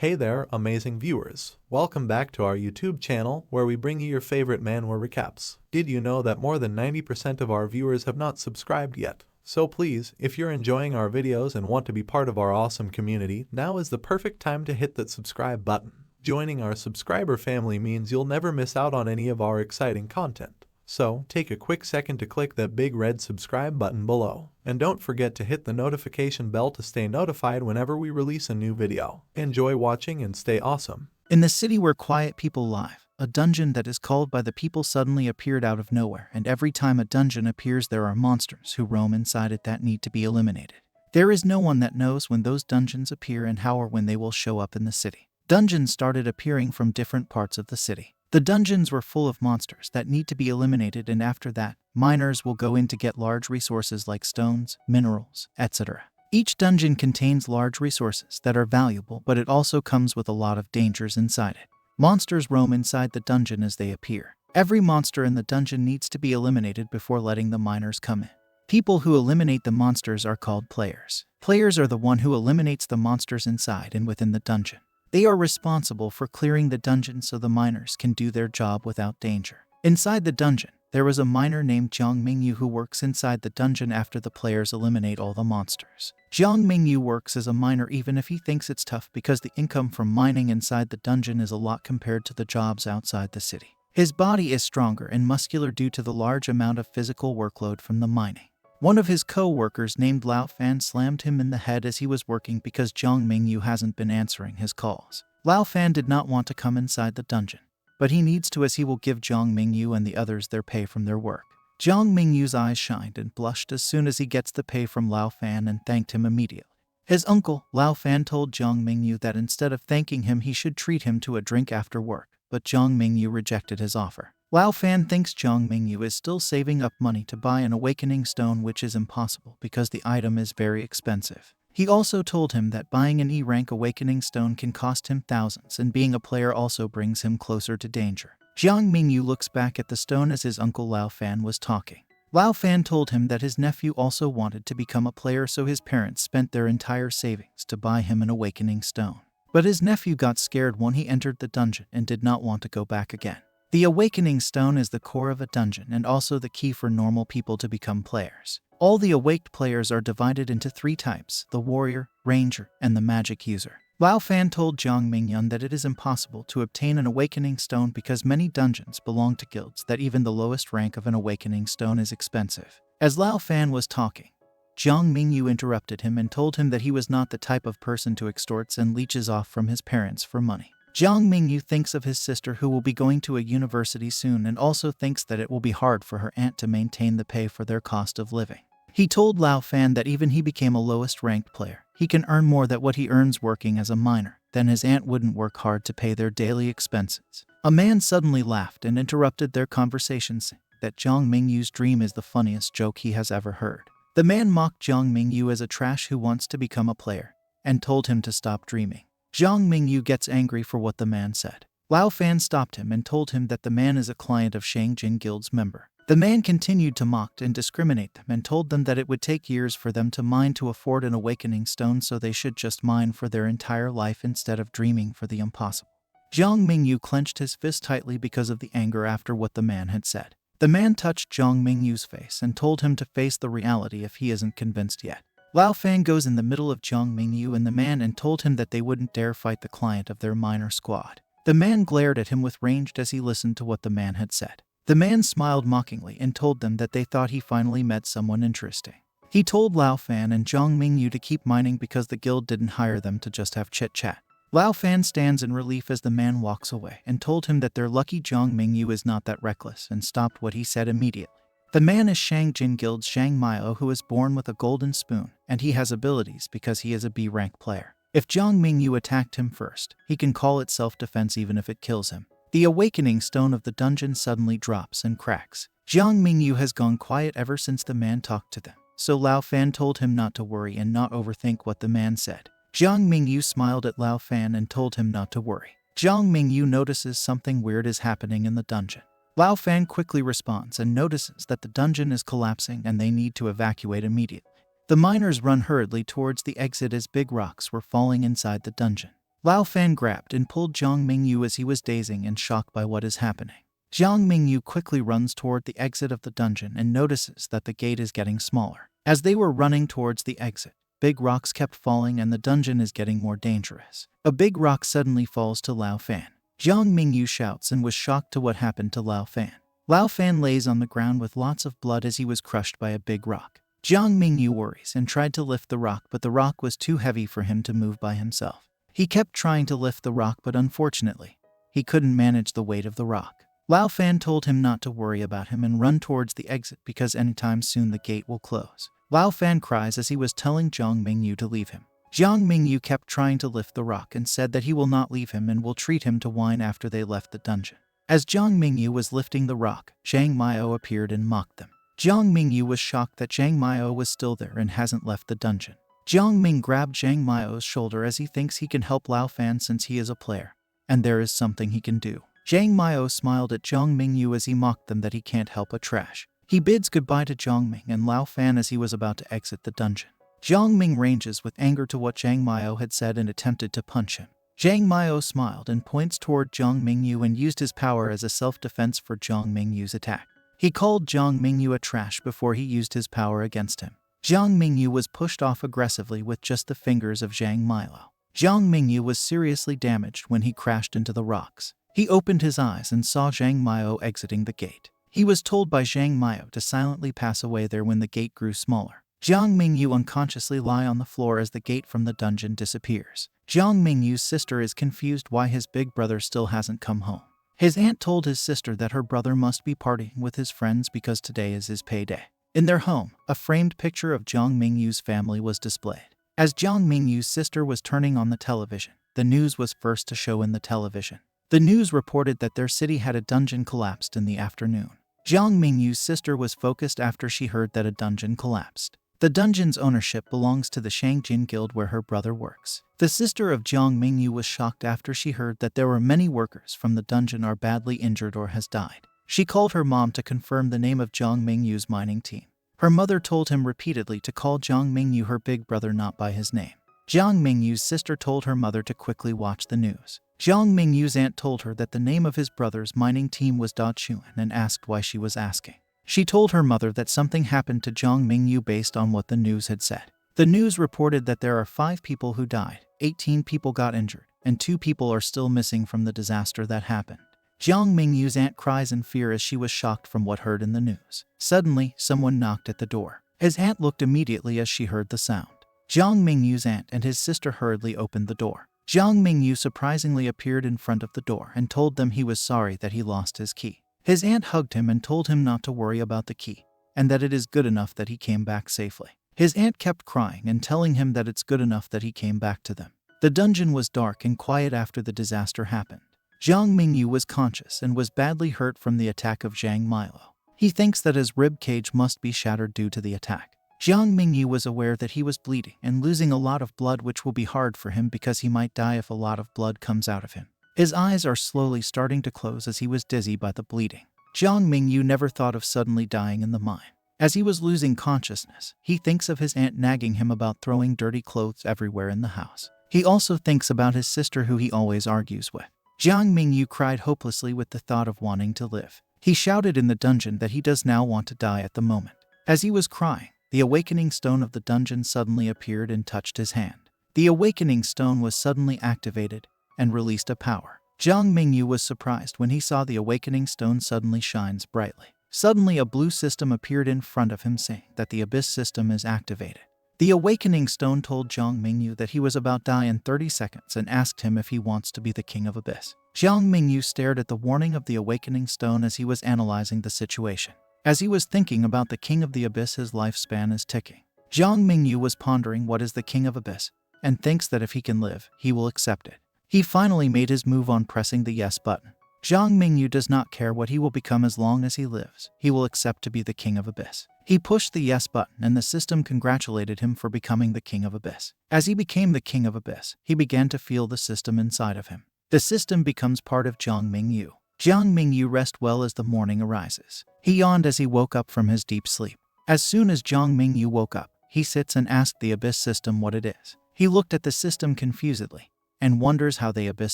Hey there, amazing viewers. Welcome back to our YouTube channel where we bring you your favorite manhwa recaps. Did you know that more than 90% of our viewers have not subscribed yet? So please, if you're enjoying our videos and want to be part of our awesome community, now is the perfect time to hit that subscribe button. Joining our subscriber family means you'll never miss out on any of our exciting content. So, take a quick second to click that big red subscribe button below. And don't forget to hit the notification bell to stay notified whenever we release a new video. Enjoy watching and stay awesome. In the city where quiet people live, a dungeon that is called by the people suddenly appeared out of nowhere, and every time a dungeon appears there are monsters who roam inside it that need to be eliminated. There is no one that knows when those dungeons appear and how or when they will show up in the city. Dungeons started appearing from different parts of the city. The dungeons were full of monsters that need to be eliminated, and after that, miners will go in to get large resources like stones, minerals, etc. Each dungeon contains large resources that are valuable, but it also comes with a lot of dangers inside it. Monsters roam inside the dungeon as they appear. Every monster in the dungeon needs to be eliminated before letting the miners come in. People who eliminate the monsters are called players. Players are the one who eliminates the monsters inside and within the dungeon. They are responsible for clearing the dungeon so the miners can do their job without danger. Inside the dungeon, there was a miner named Jiang Mingyu who works inside the dungeon after the players eliminate all the monsters. Jiang Mingyu works as a miner even if he thinks it's tough because the income from mining inside the dungeon is a lot compared to the jobs outside the city. His body is stronger and muscular due to the large amount of physical workload from the mining. One of his co-workers named Lao Fan slammed him in the head as he was working because Jiang Mingyu hasn't been answering his calls. Lao Fan did not want to come inside the dungeon, but he needs to as he will give Jiang Mingyu and the others their pay from their work. Jiang Mingyu's eyes shined and blushed as soon as he gets the pay from Lao Fan and thanked him immediately. His uncle, Lao Fan, told Jiang Mingyu that instead of thanking him he should treat him to a drink after work, but Jiang Mingyu rejected his offer. Lao Fan thinks Jiang Mingyu is still saving up money to buy an awakening stone, which is impossible because the item is very expensive. He also told him that buying an E-rank awakening stone can cost him thousands, and being a player also brings him closer to danger. Jiang Mingyu looks back at the stone as his uncle Lao Fan was talking. Lao Fan told him that his nephew also wanted to become a player, so his parents spent their entire savings to buy him an awakening stone. But his nephew got scared when he entered the dungeon and did not want to go back again. The awakening stone is the core of a dungeon and also the key for normal people to become players. All the awaked players are divided into 3 types: the warrior, ranger, and the magic user. Lao Fan told Jiang Mingyu that it is impossible to obtain an awakening stone because many dungeons belong to guilds, that even the lowest rank of an awakening stone is expensive. As Lao Fan was talking, Jiang Mingyu interrupted him and told him that he was not the type of person to extort and leeches off from his parents for money. Jiang Mingyu thinks of his sister who will be going to a university soon and also thinks that it will be hard for her aunt to maintain the pay for their cost of living. He told Lao Fan that even he became a lowest ranked player, he can earn more than what he earns working as a miner, then his aunt wouldn't work hard to pay their daily expenses. A man suddenly laughed and interrupted their conversation, saying that Jiang Mingyu's dream is the funniest joke he has ever heard. The man mocked Jiang Mingyu as a trash who wants to become a player and told him to stop dreaming. Jiang Mingyu gets angry for what the man said. Lao Fan stopped him and told him that the man is a client of Shangjin Guild's member. The man continued to mock and discriminate them and told them that it would take years for them to mine to afford an awakening stone, so they should just mine for their entire life instead of dreaming for the impossible. Jiang Mingyu clenched his fist tightly because of the anger after what the man had said. The man touched Jiang Mingyu's face and told him to face the reality if he isn't convinced yet. Lao Fan goes in the middle of Jiang Mingyu and the man and told him that they wouldn't dare fight the client of their miner squad. The man glared at him with rage as he listened to what the man had said. The man smiled mockingly and told them that they thought he finally met someone interesting. He told Lao Fan and Jiang Mingyu to keep mining because the guild didn't hire them to just have chit-chat. Lao Fan stands in relief as the man walks away and told him that their lucky Jiang Mingyu is not that reckless and stopped what he said immediately. The man is Shangjin Guild's Shang Mio, who is born with a golden spoon, and he has abilities because he is a B-rank player. If Jiang Mingyu attacked him first, he can call it self-defense even if it kills him. The awakening stone of the dungeon suddenly drops and cracks. Jiang Mingyu has gone quiet ever since the man talked to them, so Lao Fan told him not to worry and not overthink what the man said. Jiang Mingyu smiled at Lao Fan and told him not to worry. Jiang Mingyu notices something weird is happening in the dungeon. Lao Fan quickly responds and notices that the dungeon is collapsing and they need to evacuate immediately. The miners run hurriedly towards the exit as big rocks were falling inside the dungeon. Lao Fan grabbed and pulled Jiang Mingyu as he was dazing and shocked by what is happening. Jiang Mingyu quickly runs toward the exit of the dungeon and notices that the gate is getting smaller. As they were running towards the exit, big rocks kept falling and the dungeon is getting more dangerous. A big rock suddenly falls to Lao Fan. Jiang Mingyu shouts and was shocked to what happened to Lao Fan. Lao Fan lays on the ground with lots of blood as he was crushed by a big rock. Jiang Mingyu worries and tried to lift the rock, but the rock was too heavy for him to move by himself. He kept trying to lift the rock, but unfortunately, he couldn't manage the weight of the rock. Lao Fan told him not to worry about him and run towards the exit because anytime soon the gate will close. Lao Fan cries as he was telling Jiang Mingyu to leave him. Jiang Mingyu kept trying to lift the rock and said that he will not leave him and will treat him to wine after they left the dungeon. As Jiang Mingyu was lifting the rock, Jiang Mingyu appeared and mocked them. Jiang Mingyu was shocked that Jiang Mingyu was still there and hasn't left the dungeon. Jiang Ming grabbed Jiang Mingyu's shoulder as he thinks he can help Lao Fan since he is a player, and there is something he can do. Jiang Mingyu smiled at Jiang Mingyu as he mocked them that he can't help a trash. He bids goodbye to Jiang Ming and Lao Fan as he was about to exit the dungeon. Jiang Ming ranges with anger to what Jiang Mingyu had said and attempted to punch him. Jiang Mingyu smiled and points toward Jiang Mingyu and used his power as a self-defense for Jiang Mingyu's attack. He called Jiang Mingyu a trash before he used his power against him. Jiang Mingyu was pushed off aggressively with just the fingers of Jiang Mingyu. Jiang Mingyu was seriously damaged when he crashed into the rocks. He opened his eyes and saw Jiang Mingyu exiting the gate. He was told by Jiang Mingyu to silently pass away there when the gate grew smaller. Jiang Mingyu unconsciously lie on the floor as the gate from the dungeon disappears. Jiang Mingyu's sister is confused why his big brother still hasn't come home. His aunt told his sister that her brother must be partying with his friends because today is his payday. In their home, a framed picture of Jiang Mingyu's family was displayed. As Jiang Mingyu's sister was turning on the television, the news was first to show in the television. The news reported that their city had a dungeon collapsed in the afternoon. Jiang Mingyu's sister was focused after she heard that a dungeon collapsed. The dungeon's ownership belongs to the Shangjin Guild where her brother works. The sister of Jiang Mingyu was shocked after she heard that there were many workers from the dungeon are badly injured or has died. She called her mom to confirm the name of Jiang Mingyu's mining team. Her mother told him repeatedly to call Jiang Mingyu her big brother not by his name. Jiang Mingyu's sister told her mother to quickly watch the news. Jiang Mingyu's aunt told her that the name of his brother's mining team was Da Chuan and asked why she was asking. She told her mother that something happened to Jiang Mingyu based on what the news had said. The news reported that there are 5 people who died, 18 people got injured, and 2 people are still missing from the disaster that happened. Jiang Mingyu's aunt cries in fear as she was shocked from what heard in the news. Suddenly, someone knocked at the door. His aunt looked immediately as she heard the sound. Jiang Mingyu's aunt and his sister hurriedly opened the door. Jiang Mingyu surprisingly appeared in front of the door and told them he was sorry that he lost his key. His aunt hugged him and told him not to worry about the key, and that it is good enough that he came back safely. His aunt kept crying and telling him that it's good enough that he came back to them. The dungeon was dark and quiet after the disaster happened. Jiang Mingyu was conscious and was badly hurt from the attack of Jiang Mingyu. He thinks that his rib cage must be shattered due to the attack. Jiang Mingyu was aware that he was bleeding and losing a lot of blood, which will be hard for him because he might die if a lot of blood comes out of him. His eyes are slowly starting to close as he was dizzy by the bleeding. Jiang Mingyu never thought of suddenly dying in the mine. As he was losing consciousness, he thinks of his aunt nagging him about throwing dirty clothes everywhere in the house. He also thinks about his sister who he always argues with. Jiang Mingyu cried hopelessly with the thought of wanting to live. He shouted in the dungeon that he does now want to die at the moment. As he was crying, the awakening stone of the dungeon suddenly appeared and touched his hand. The awakening stone was suddenly activated and released a power. Jiang Mingyu was surprised when he saw the awakening stone suddenly shines brightly. Suddenly a blue system appeared in front of him saying that the abyss system is activated. The awakening stone told Jiang Mingyu that he was about to die in 30 seconds and asked him if he wants to be the king of abyss. Jiang Mingyu stared at the warning of the awakening stone as he was analyzing the situation. As he was thinking about the king of the abyss, his lifespan is ticking. Jiang Mingyu was pondering what is the king of abyss and thinks that if he can live, he will accept it. He finally made his move on pressing the yes button. Jiang Mingyu does not care what he will become as long as he lives. He will accept to be the king of abyss. He pushed the yes button and the system congratulated him for becoming the king of abyss. As he became the king of abyss, he began to feel the system inside of him. The system becomes part of Jiang Mingyu. Jiang Mingyu rests well as the morning arises. He yawned as he woke up from his deep sleep. As soon as Jiang Mingyu woke up, he sits and asked the abyss system what it is. He looked at the system confusedly and wonders how the abyss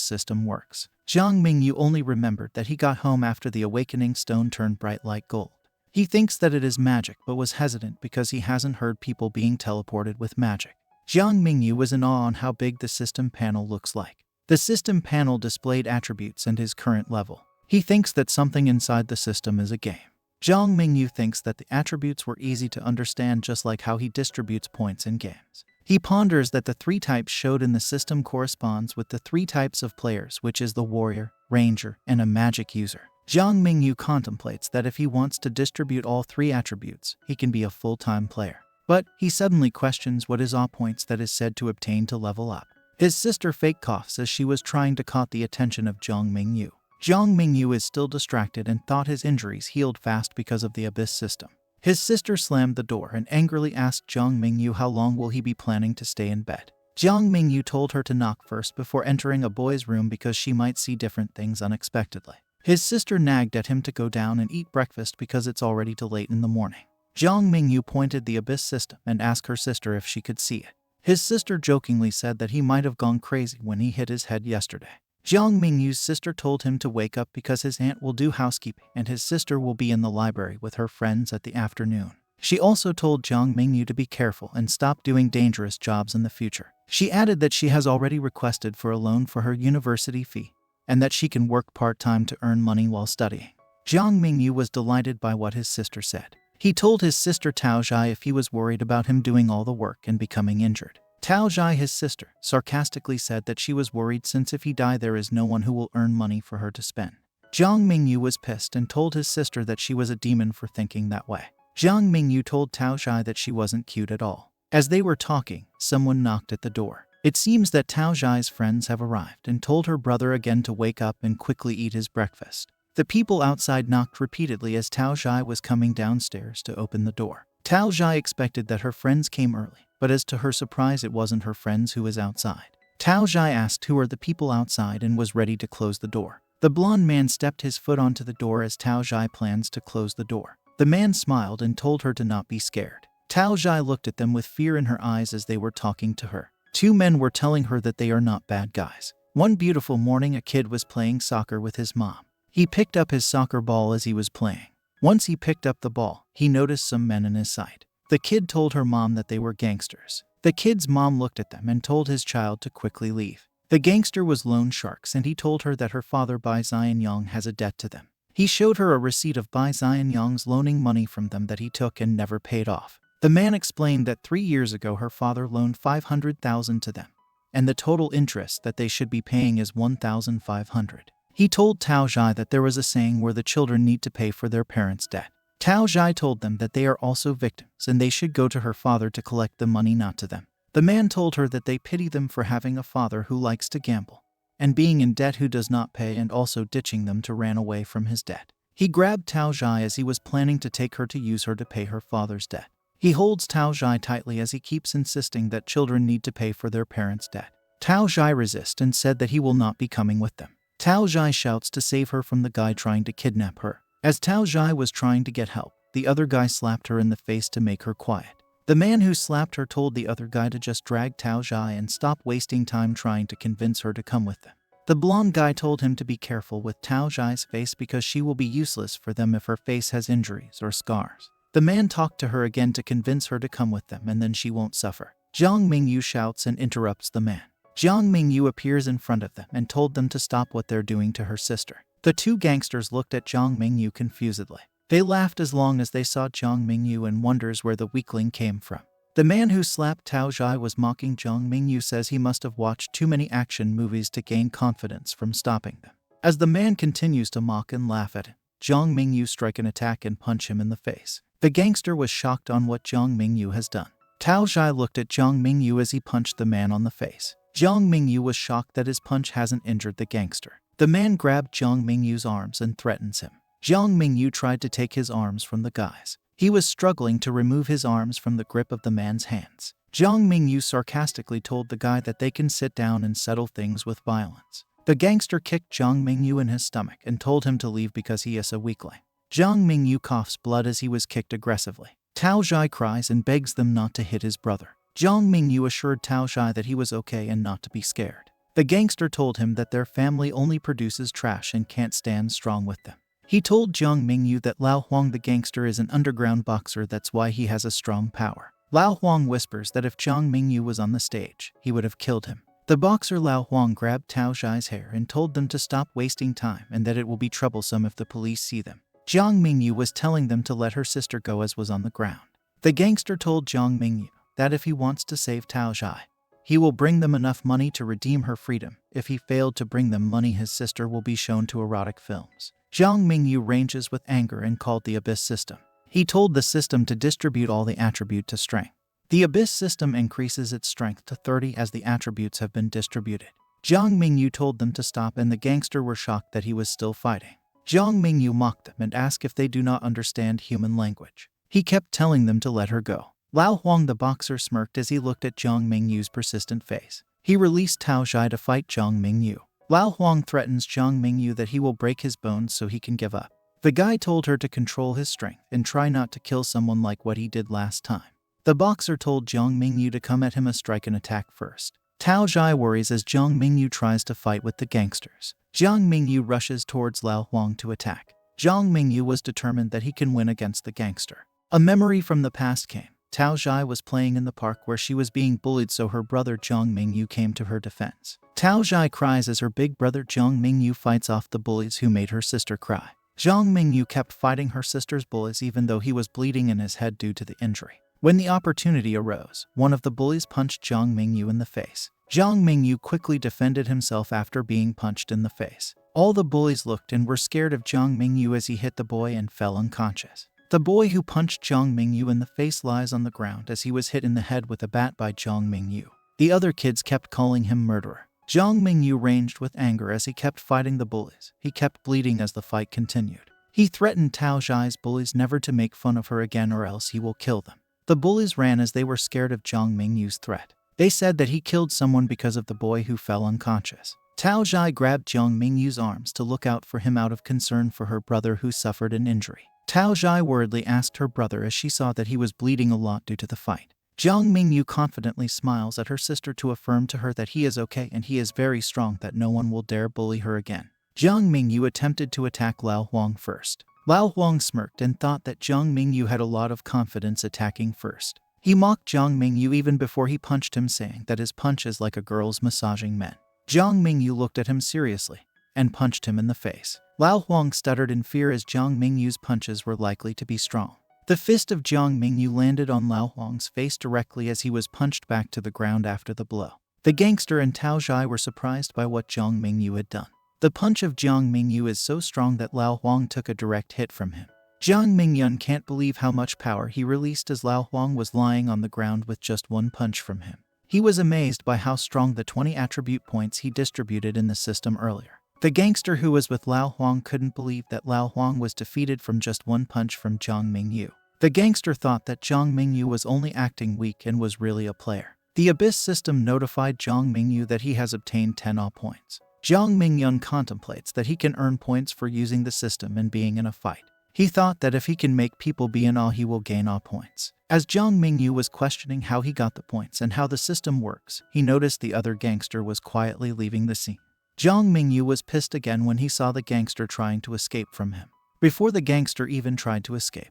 system works. Jiang Mingyu only remembered that he got home after the awakening stone turned bright like gold. He thinks that it is magic but was hesitant because he hasn't heard people being teleported with magic. Jiang Mingyu was in awe on how big the system panel looks like. The system panel displayed attributes and his current level. He thinks that something inside the system is a game. Jiang Mingyu thinks that the attributes were easy to understand, just like how he distributes points in games. He ponders that the 3 types showed in the system corresponds with the 3 types of players, which is the warrior, ranger, and a magic user. Jiang Mingyu contemplates that if he wants to distribute all 3 attributes, he can be a full-time player. But he suddenly questions what is all points that is said to obtain to level up. His sister fake coughs as she was trying to caught the attention of Jiang Mingyu. Jiang Mingyu is still distracted and thought his injuries healed fast because of the abyss system. His sister slammed the door and angrily asked Jiang Mingyu how long will he be planning to stay in bed. Jiang Mingyu told her to knock first before entering a boy's room because she might see different things unexpectedly. His sister nagged at him to go down and eat breakfast because it's already too late in the morning. Jiang Mingyu pointed the abyss system and asked her sister if she could see it. His sister jokingly said that he might have gone crazy when he hit his head yesterday. Jiang Mingyu's sister told him to wake up because his aunt will do housekeeping and his sister will be in the library with her friends at the afternoon. She also told Jiang Mingyu to be careful and stop doing dangerous jobs in the future. She added that she has already requested for a loan for her university fee and that she can work part-time to earn money while studying. Jiang Mingyu was delighted by what his sister said. He told his sister Tao Zhai if he was worried about him doing all the work and becoming injured. Tao Zhai, his sister, sarcastically said that she was worried since if he died there is no one who will earn money for her to spend. Jiang Mingyu was pissed and told his sister that she was a demon for thinking that way. Jiang Mingyu told Tao Zhai that she wasn't cute at all. As they were talking, someone knocked at the door. It seems that Tao Zhai's friends have arrived and told her brother again to wake up and quickly eat his breakfast. The people outside knocked repeatedly as Tao Zhai was coming downstairs to open the door. Tao Zhai expected that her friends came early, but as to her surprise it wasn't her friends who was outside. Tao Zhai asked who are the people outside and was ready to close the door. The blonde man stepped his foot onto the door as Tao Zhai plans to close the door. The man smiled and told her to not be scared. Tao Zhai looked at them with fear in her eyes as they were talking to her. 2 men were telling her that they are not bad guys. One beautiful morning a kid was playing soccer with his mom. He picked up his soccer ball as he was playing. Once he picked up the ball, he noticed some men in his sight. The kid told her mom that they were gangsters. The kid's mom looked at them and told his child to quickly leave. The gangster was Loan Sharks and he told her that her father Bai Xianyang has a debt to them. He showed her a receipt of Bai Xianyang's loaning money from them that he took and never paid off. The man explained that 3 years ago her father loaned 500,000 to them, and the total interest that they should be paying is 1,500. He told Tao Zhai that there was a saying where the children need to pay for their parents' debt. Tao Zhai told them that they are also victims and they should go to her father to collect the money, not to them. The man told her that they pity them for having a father who likes to gamble and being in debt who does not pay, and also ditching them to ran away from his debt. He grabbed Tao Zhai as he was planning to take her to use her to pay her father's debt. He holds Tao Zhai tightly as he keeps insisting that children need to pay for their parents' debt. Tao Zhai resists and said that he will not be coming with them. Tao Zhai shouts to save her from the guy trying to kidnap her. As Tao Zhai was trying to get help, the other guy slapped her in the face to make her quiet. The man who slapped her told the other guy to just drag Tao Zhai and stop wasting time trying to convince her to come with them. The blonde guy told him to be careful with Tao Zhai's face because she will be useless for them if her face has injuries or scars. The man talked to her again to convince her to come with them and then she won't suffer. Jiang Mingyu shouts and interrupts the man. Jiang Mingyu appears in front of them and told them to stop what they're doing to her sister. The 2 gangsters looked at Jiang Mingyu confusedly. They laughed as long as they saw Jiang Mingyu and wonders where the weakling came from. The man who slapped Tao Zhai was mocking Jiang Mingyu, says he must have watched too many action movies to gain confidence from stopping them. As the man continues to mock and laugh at him, Jiang Mingyu strike an attack and punch him in the face. The gangster was shocked on what Jiang Mingyu has done. Tao Zhai looked at Jiang Mingyu as he punched the man on the face. Jiang Mingyu was shocked that his punch hasn't injured the gangster. The man grabbed Jiang Mingyu's arms and threatens him. Jiang Mingyu tried to take his arms from the guys. He was struggling to remove his arms from the grip of the man's hands. Jiang Mingyu sarcastically told the guy that they can sit down and settle things with violence. The gangster kicked Jiang Mingyu in his stomach and told him to leave because he is a weakling. Jiang Mingyu coughs blood as he was kicked aggressively. Tao Zhai cries and begs them not to hit his brother. Jiang Mingyu assured Tao Zhai that he was okay and not to be scared. The gangster told him that their family only produces trash and can't stand strong with them. He told Jiang Mingyu that Lao Huang the gangster is an underground boxer, that's why he has a strong power. Lao Huang whispers that if Jiang Mingyu was on the stage, he would have killed him. The boxer Lao Huang grabbed Tao Zhai's hair and told them to stop wasting time and that it will be troublesome if the police see them. Jiang Mingyu was telling them to let her sister go as was on the ground. The gangster told Jiang Mingyu that if he wants to save Tao Zhai, he will bring them enough money to redeem her freedom. If he failed to bring them money, his sister will be shown to erotic films. Jiang Mingyu ranges with anger and called the Abyss system. He told the system to distribute all the attribute to strength. The Abyss system increases its strength to 30 as the attributes have been distributed. Jiang Mingyu told them to stop and the gangster were shocked that he was still fighting. Jiang Mingyu mocked them and asked if they do not understand human language. He kept telling them to let her go. Lao Huang the boxer smirked as he looked at Jiang Mingyu's persistent face. He released Tao Zhai to fight Jiang Mingyu. Lao Huang threatens Jiang Mingyu that he will break his bones so he can give up. The guy told her to control his strength and try not to kill someone like what he did last time. The boxer told Jiang Mingyu to come at him a strike and attack first. Tao Zhai worries as Jiang Mingyu tries to fight with the gangsters. Jiang Mingyu rushes towards Lao Huang to attack. Jiang Mingyu was determined that he can win against the gangster. A memory from the past came. Tao Zhai was playing in the park where she was being bullied, so her brother Jiang Mingyu came to her defense. Tao Zhai cries as her big brother Jiang Mingyu fights off the bullies who made her sister cry. Jiang Mingyu kept fighting her sister's bullies even though he was bleeding in his head due to the injury. When the opportunity arose, one of the bullies punched Jiang Mingyu in the face. Jiang Mingyu quickly defended himself after being punched in the face. All the bullies looked and were scared of Jiang Mingyu as he hit the boy and fell unconscious. The boy who punched Jiang Mingyu in the face lies on the ground as he was hit in the head with a bat by Jiang Mingyu. The other kids kept calling him murderer. Jiang Mingyu raged with anger as he kept fighting the bullies. He kept bleeding as the fight continued. He threatened Tao Zhai's bullies never to make fun of her again or else he will kill them. The bullies ran as they were scared of Jiang Mingyu's threat. They said that he killed someone because of the boy who fell unconscious. Tao Zhai grabbed Jiang Mingyu's arms to look out for him out of concern for her brother who suffered an injury. Tao Zhai worriedly asked her brother as she saw that he was bleeding a lot due to the fight. Jiang Mingyu confidently smiles at her sister to affirm to her that he is okay and he is very strong, that no one will dare bully her again. Jiang Mingyu attempted to attack Lao Huang first. Lao Huang smirked and thought that Jiang Mingyu had a lot of confidence attacking first. He mocked Jiang Mingyu even before he punched him, saying that his punch is like a girl's massaging men. Jiang Mingyu looked at him seriously and punched him in the face. Lao Huang stuttered in fear as Jiang Mingyu's punches were likely to be strong. The fist of Jiang Mingyu landed on Lao Huang's face directly as he was punched back to the ground after the blow. The gangster and Tao Zhai were surprised by what Jiang Mingyu had done. The punch of Jiang Mingyu is so strong that Lao Huang took a direct hit from him. Jiang Mingyun can't believe how much power he released as Lao Huang was lying on the ground with just one punch from him. He was amazed by how strong the 20 attribute points he distributed in the system earlier. The gangster who was with Lao Huang couldn't believe that Lao Huang was defeated from just one punch from Jiang Mingyu. The gangster thought that Jiang Mingyu was only acting weak and was really a player. The Abyss system notified Jiang Mingyu that he has obtained 10 awe points. Jiang Mingyun contemplates that he can earn points for using the system and being in a fight. He thought that if he can make people be in awe, he will gain awe points. As Jiang Mingyu was questioning how he got the points and how the system works, he noticed the other gangster was quietly leaving the scene. Jiang Mingyu was pissed again when he saw the gangster trying to escape from him. Before the gangster even tried to escape,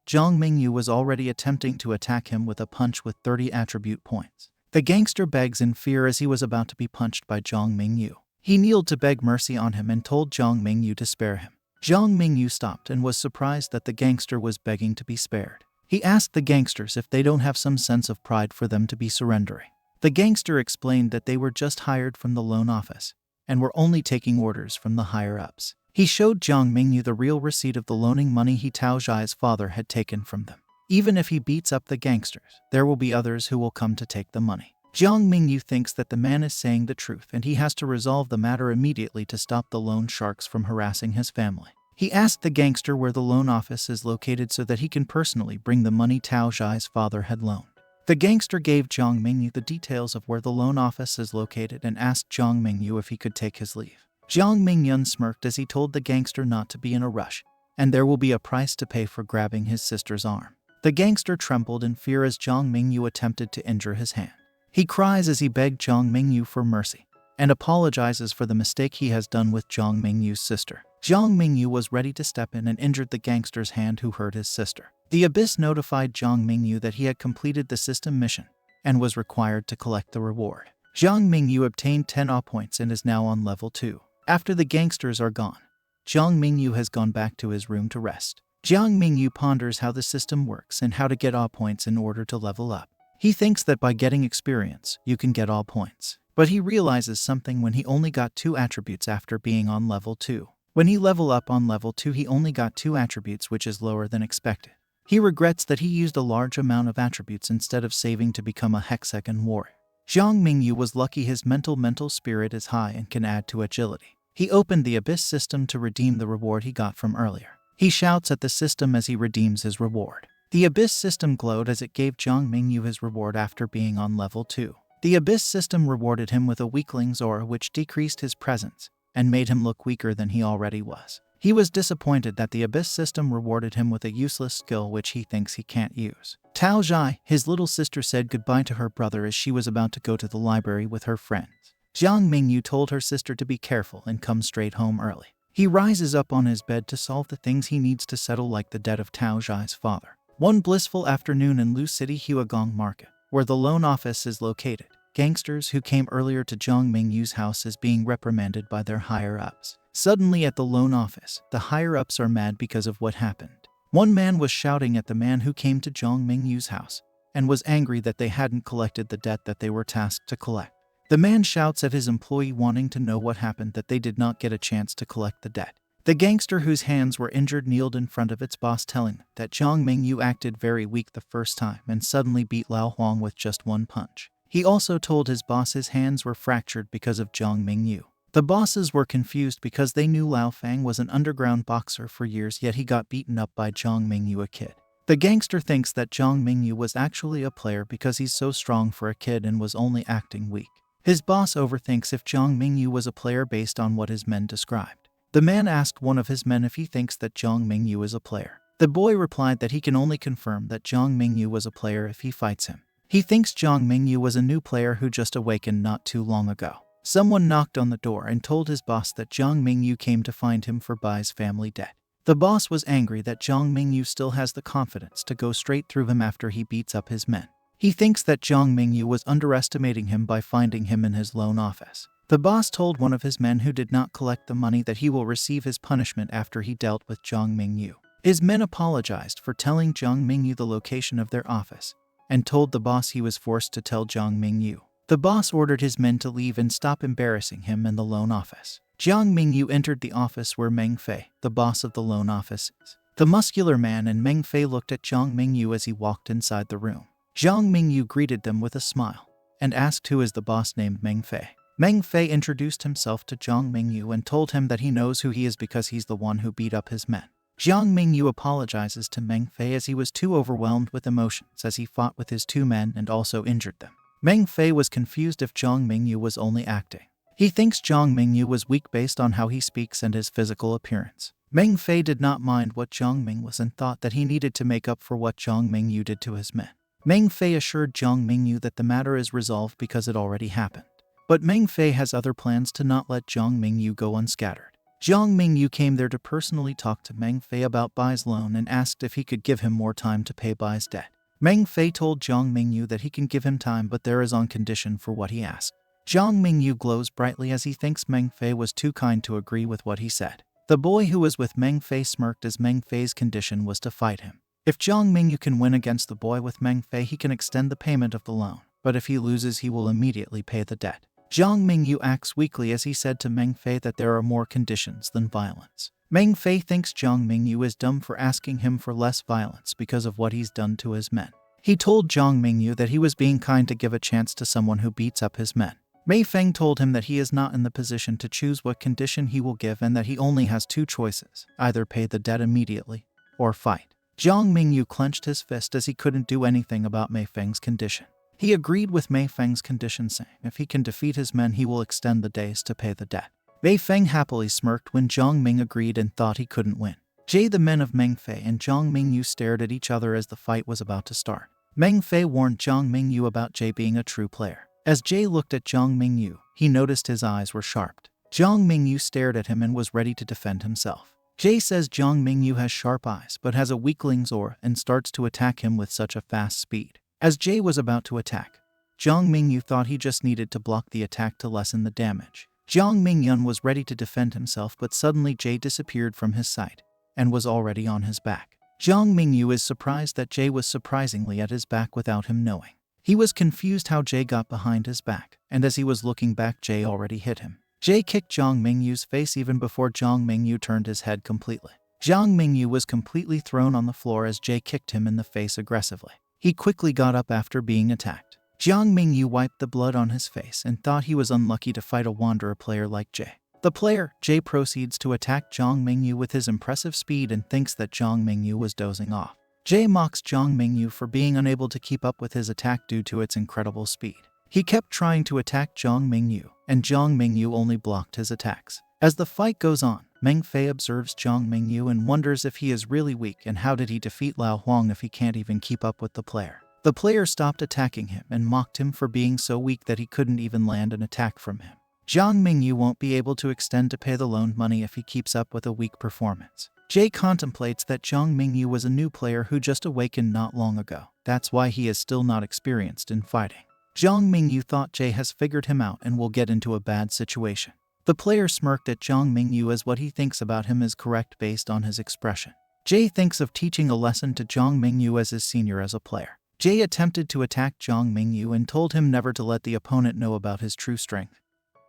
Jiang Mingyu was already attempting to attack him with a punch with 30 attribute points. The gangster begs in fear as he was about to be punched by Jiang Mingyu. He kneeled to beg mercy on him and told Jiang Mingyu to spare him. Jiang Mingyu stopped and was surprised that the gangster was begging to be spared. He asked the gangsters if they don't have some sense of pride for them to be surrendering. The gangster explained that they were just hired from the loan office and were only taking orders from the higher-ups. He showed Jiang Mingyu the real receipt of the loaning money he Tao Zhai's father had taken from them. Even if he beats up the gangsters, there will be others who will come to take the money. Jiang Mingyu thinks that the man is saying the truth and he has to resolve the matter immediately to stop the loan sharks from harassing his family. He asked the gangster where the loan office is located so that he can personally bring the money Tao Zhai's father had loaned. The gangster gave Jiang Mingyu the details of where the loan office is located and asked Jiang Mingyu if he could take his leave. Jiang Mingyun smirked as he told the gangster not to be in a rush, and there will be a price to pay for grabbing his sister's arm. The gangster trembled in fear as Jiang Mingyu attempted to injure his hand. He cries as he begged Jiang Mingyu for mercy. and apologizes for the mistake he has done with Jiang Mingyu's sister. Jiang Mingyu was ready to step in and injured the gangster's hand who hurt his sister. The Abyss notified Jiang Mingyu that he had completed the system mission and was required to collect the reward. Jiang Mingyu obtained 10 awe points and is now on level 2. After the gangsters are gone, Jiang Mingyu has gone back to his room to rest. Jiang Mingyu ponders how the system works and how to get awe points in order to level up. He thinks that by getting experience, you can get awe points. But he realizes something when he only got 2 attributes after being on level 2. When he level up on level 2, he only got 2 attributes, which is lower than expected. He regrets that he used a large amount of attributes instead of saving to become a hexagon warrior. Jiang Mingyu was lucky his mental spirit is high and can add to agility. He opened the Abyss system to redeem the reward he got from earlier. He shouts at the system as he redeems his reward. The Abyss system glowed as it gave Jiang Mingyu his reward after being on level 2. The Abyss system rewarded him with a weakling's aura, which decreased his presence and made him look weaker than he already was. He was disappointed that the Abyss system rewarded him with a useless skill which he thinks he can't use. Tao Zhai, his little sister, said goodbye to her brother as she was about to go to the library with her friends. Jiang Mingyu told her sister to be careful and come straight home early. He rises up on his bed to solve the things he needs to settle, like the debt of Tao Zhai's father. One blissful afternoon in Lu City Huagong Market, where the loan office is located, gangsters who came earlier to Jiang Mingyu's house is being reprimanded by their higher-ups. Suddenly at the loan office, the higher-ups are mad because of what happened. One man was shouting at the man who came to Jiang Mingyu's house and was angry that they hadn't collected the debt that they were tasked to collect. The man shouts at his employee wanting to know what happened that they did not get a chance to collect the debt. The gangster whose hands were injured kneeled in front of its boss, telling that Jiang Mingyu acted very weak the first time and suddenly beat Lao Huang with just 1 punch. He also told his boss his hands were fractured because of Jiang Mingyu. The bosses were confused because they knew Lao Fang was an underground boxer for years, yet he got beaten up by Jiang Mingyu, a kid. The gangster thinks that Jiang Mingyu was actually a player because he's so strong for a kid and was only acting weak. His boss overthinks if Jiang Mingyu was a player based on what his men described. The man asked one of his men if he thinks that Jiang Mingyu is a player. The boy replied that he can only confirm that Jiang Mingyu was a player if he fights him. He thinks Jiang Mingyu was a new player who just awakened not too long ago. Someone knocked on the door and told his boss that Jiang Mingyu came to find him for Bai's family debt. The boss was angry that Jiang Mingyu still has the confidence to go straight through him after he beats up his men. He thinks that Jiang Mingyu was underestimating him by finding him in his loan office. The boss told one of his men who did not collect the money that he will receive his punishment after he dealt with Jiang Mingyu. His men apologized for telling Jiang Mingyu the location of their office and told the boss he was forced to tell Jiang Mingyu. The boss ordered his men to leave and stop embarrassing him in the loan office. Jiang Mingyu entered the office where Meng Fei, the boss of the loan office, is. The muscular man and Meng Fei looked at Jiang Mingyu as he walked inside the room. Jiang Mingyu greeted them with a smile and asked who is the boss named Meng Fei. Meng Fei introduced himself to Jiang Mingyu and told him that he knows who he is because he's the one who beat up his men. Jiang Mingyu apologizes to Meng Fei as he was too overwhelmed with emotions as he fought with his 2 men and also injured them. Meng Fei was confused if Jiang Mingyu was only acting. He thinks Jiang Mingyu was weak based on how he speaks and his physical appearance. Meng Fei did not mind what Jiang Ming was and thought that he needed to make up for what Jiang Mingyu did to his men. Meng Fei assured Jiang Mingyu that the matter is resolved because it already happened. But Meng Fei has other plans to not let Jiang Mingyu go unscattered. Jiang Mingyu came there to personally talk to Meng Fei about Bai's loan and asked if he could give him more time to pay Bai's debt. Meng Fei told Jiang Mingyu that he can give him time, but there is on condition for what he asked. Jiang Mingyu glows brightly as he thinks Meng Fei was too kind to agree with what he said. The boy who was with Meng Fei smirked as Meng Fei's condition was to fight him. If Jiang Mingyu can win against the boy with Meng Fei, he can extend the payment of the loan, but if he loses, he will immediately pay the debt. Jiang Mingyu acts weakly as he said to Meng Fei that there are more conditions than violence. Meng Fei thinks Jiang Mingyu is dumb for asking him for less violence because of what he's done to his men. He told Jiang Mingyu that he was being kind to give a chance to someone who beats up his men. Mei Feng told him that he is not in the position to choose what condition he will give and that he only has 2 choices, either pay the debt immediately or fight. Jiang Mingyu clenched his fist as he couldn't do anything about Mei Feng's condition. He agreed with Mei Feng's condition, saying if he can defeat his men, he will extend the days to pay the debt. Mei Feng happily smirked when Jiang Ming agreed and thought he couldn't win. Jay, the men of Meng Fei and Jiang Mingyu stared at each other as the fight was about to start. Meng Fei warned Jiang Mingyu about Jay being a true player, As Jay looked at Jiang Mingyu, he noticed his eyes were sharp. Jiang Mingyu stared at him and was ready to defend himself. Jay says Jiang Mingyu has sharp eyes but has a weakling's aura and starts to attack him with such a fast speed. As Jay was about to attack, Jiang Mingyu thought he just needed to block the attack to lessen the damage. Jiang Mingyun was ready to defend himself, but suddenly Jay disappeared from his sight and was already on his back. Jiang Mingyu is surprised that Jay was surprisingly at his back without him knowing. He was confused how Jay got behind his back, and as he was looking back, Jay already hit him. Jay kicked Jiang Mingyu's face even before Jiang Mingyu turned his head completely. Jiang Mingyu was completely thrown on the floor as Jay kicked him in the face aggressively. He quickly got up after being attacked. Jiang Mingyu wiped the blood on his face and thought he was unlucky to fight a wanderer player like Jay. The player, Jay, proceeds to attack Jiang Mingyu with his impressive speed and thinks that Jiang Mingyu was dozing off. Jay mocks Jiang Mingyu for being unable to keep up with his attack due to its incredible speed. He kept trying to attack Jiang Mingyu, and Jiang Mingyu only blocked his attacks. As the fight goes on, Meng Fei observes Jiang Mingyu and wonders if he is really weak and how did he defeat Lao Huang if he can't even keep up with the player. The player stopped attacking him and mocked him for being so weak that he couldn't even land an attack from him. Jiang Mingyu won't be able to extend to pay the loaned money if he keeps up with a weak performance. Jay contemplates that Jiang Mingyu was a new player who just awakened not long ago. That's why he is still not experienced in fighting. Jiang Mingyu thought Jay has figured him out and will get into a bad situation. The player smirked at Jiang Mingyu as what he thinks about him is correct based on his expression. Jay thinks of teaching a lesson to Jiang Mingyu as his senior as a player. Jay attempted to attack Jiang Mingyu and told him never to let the opponent know about his true strength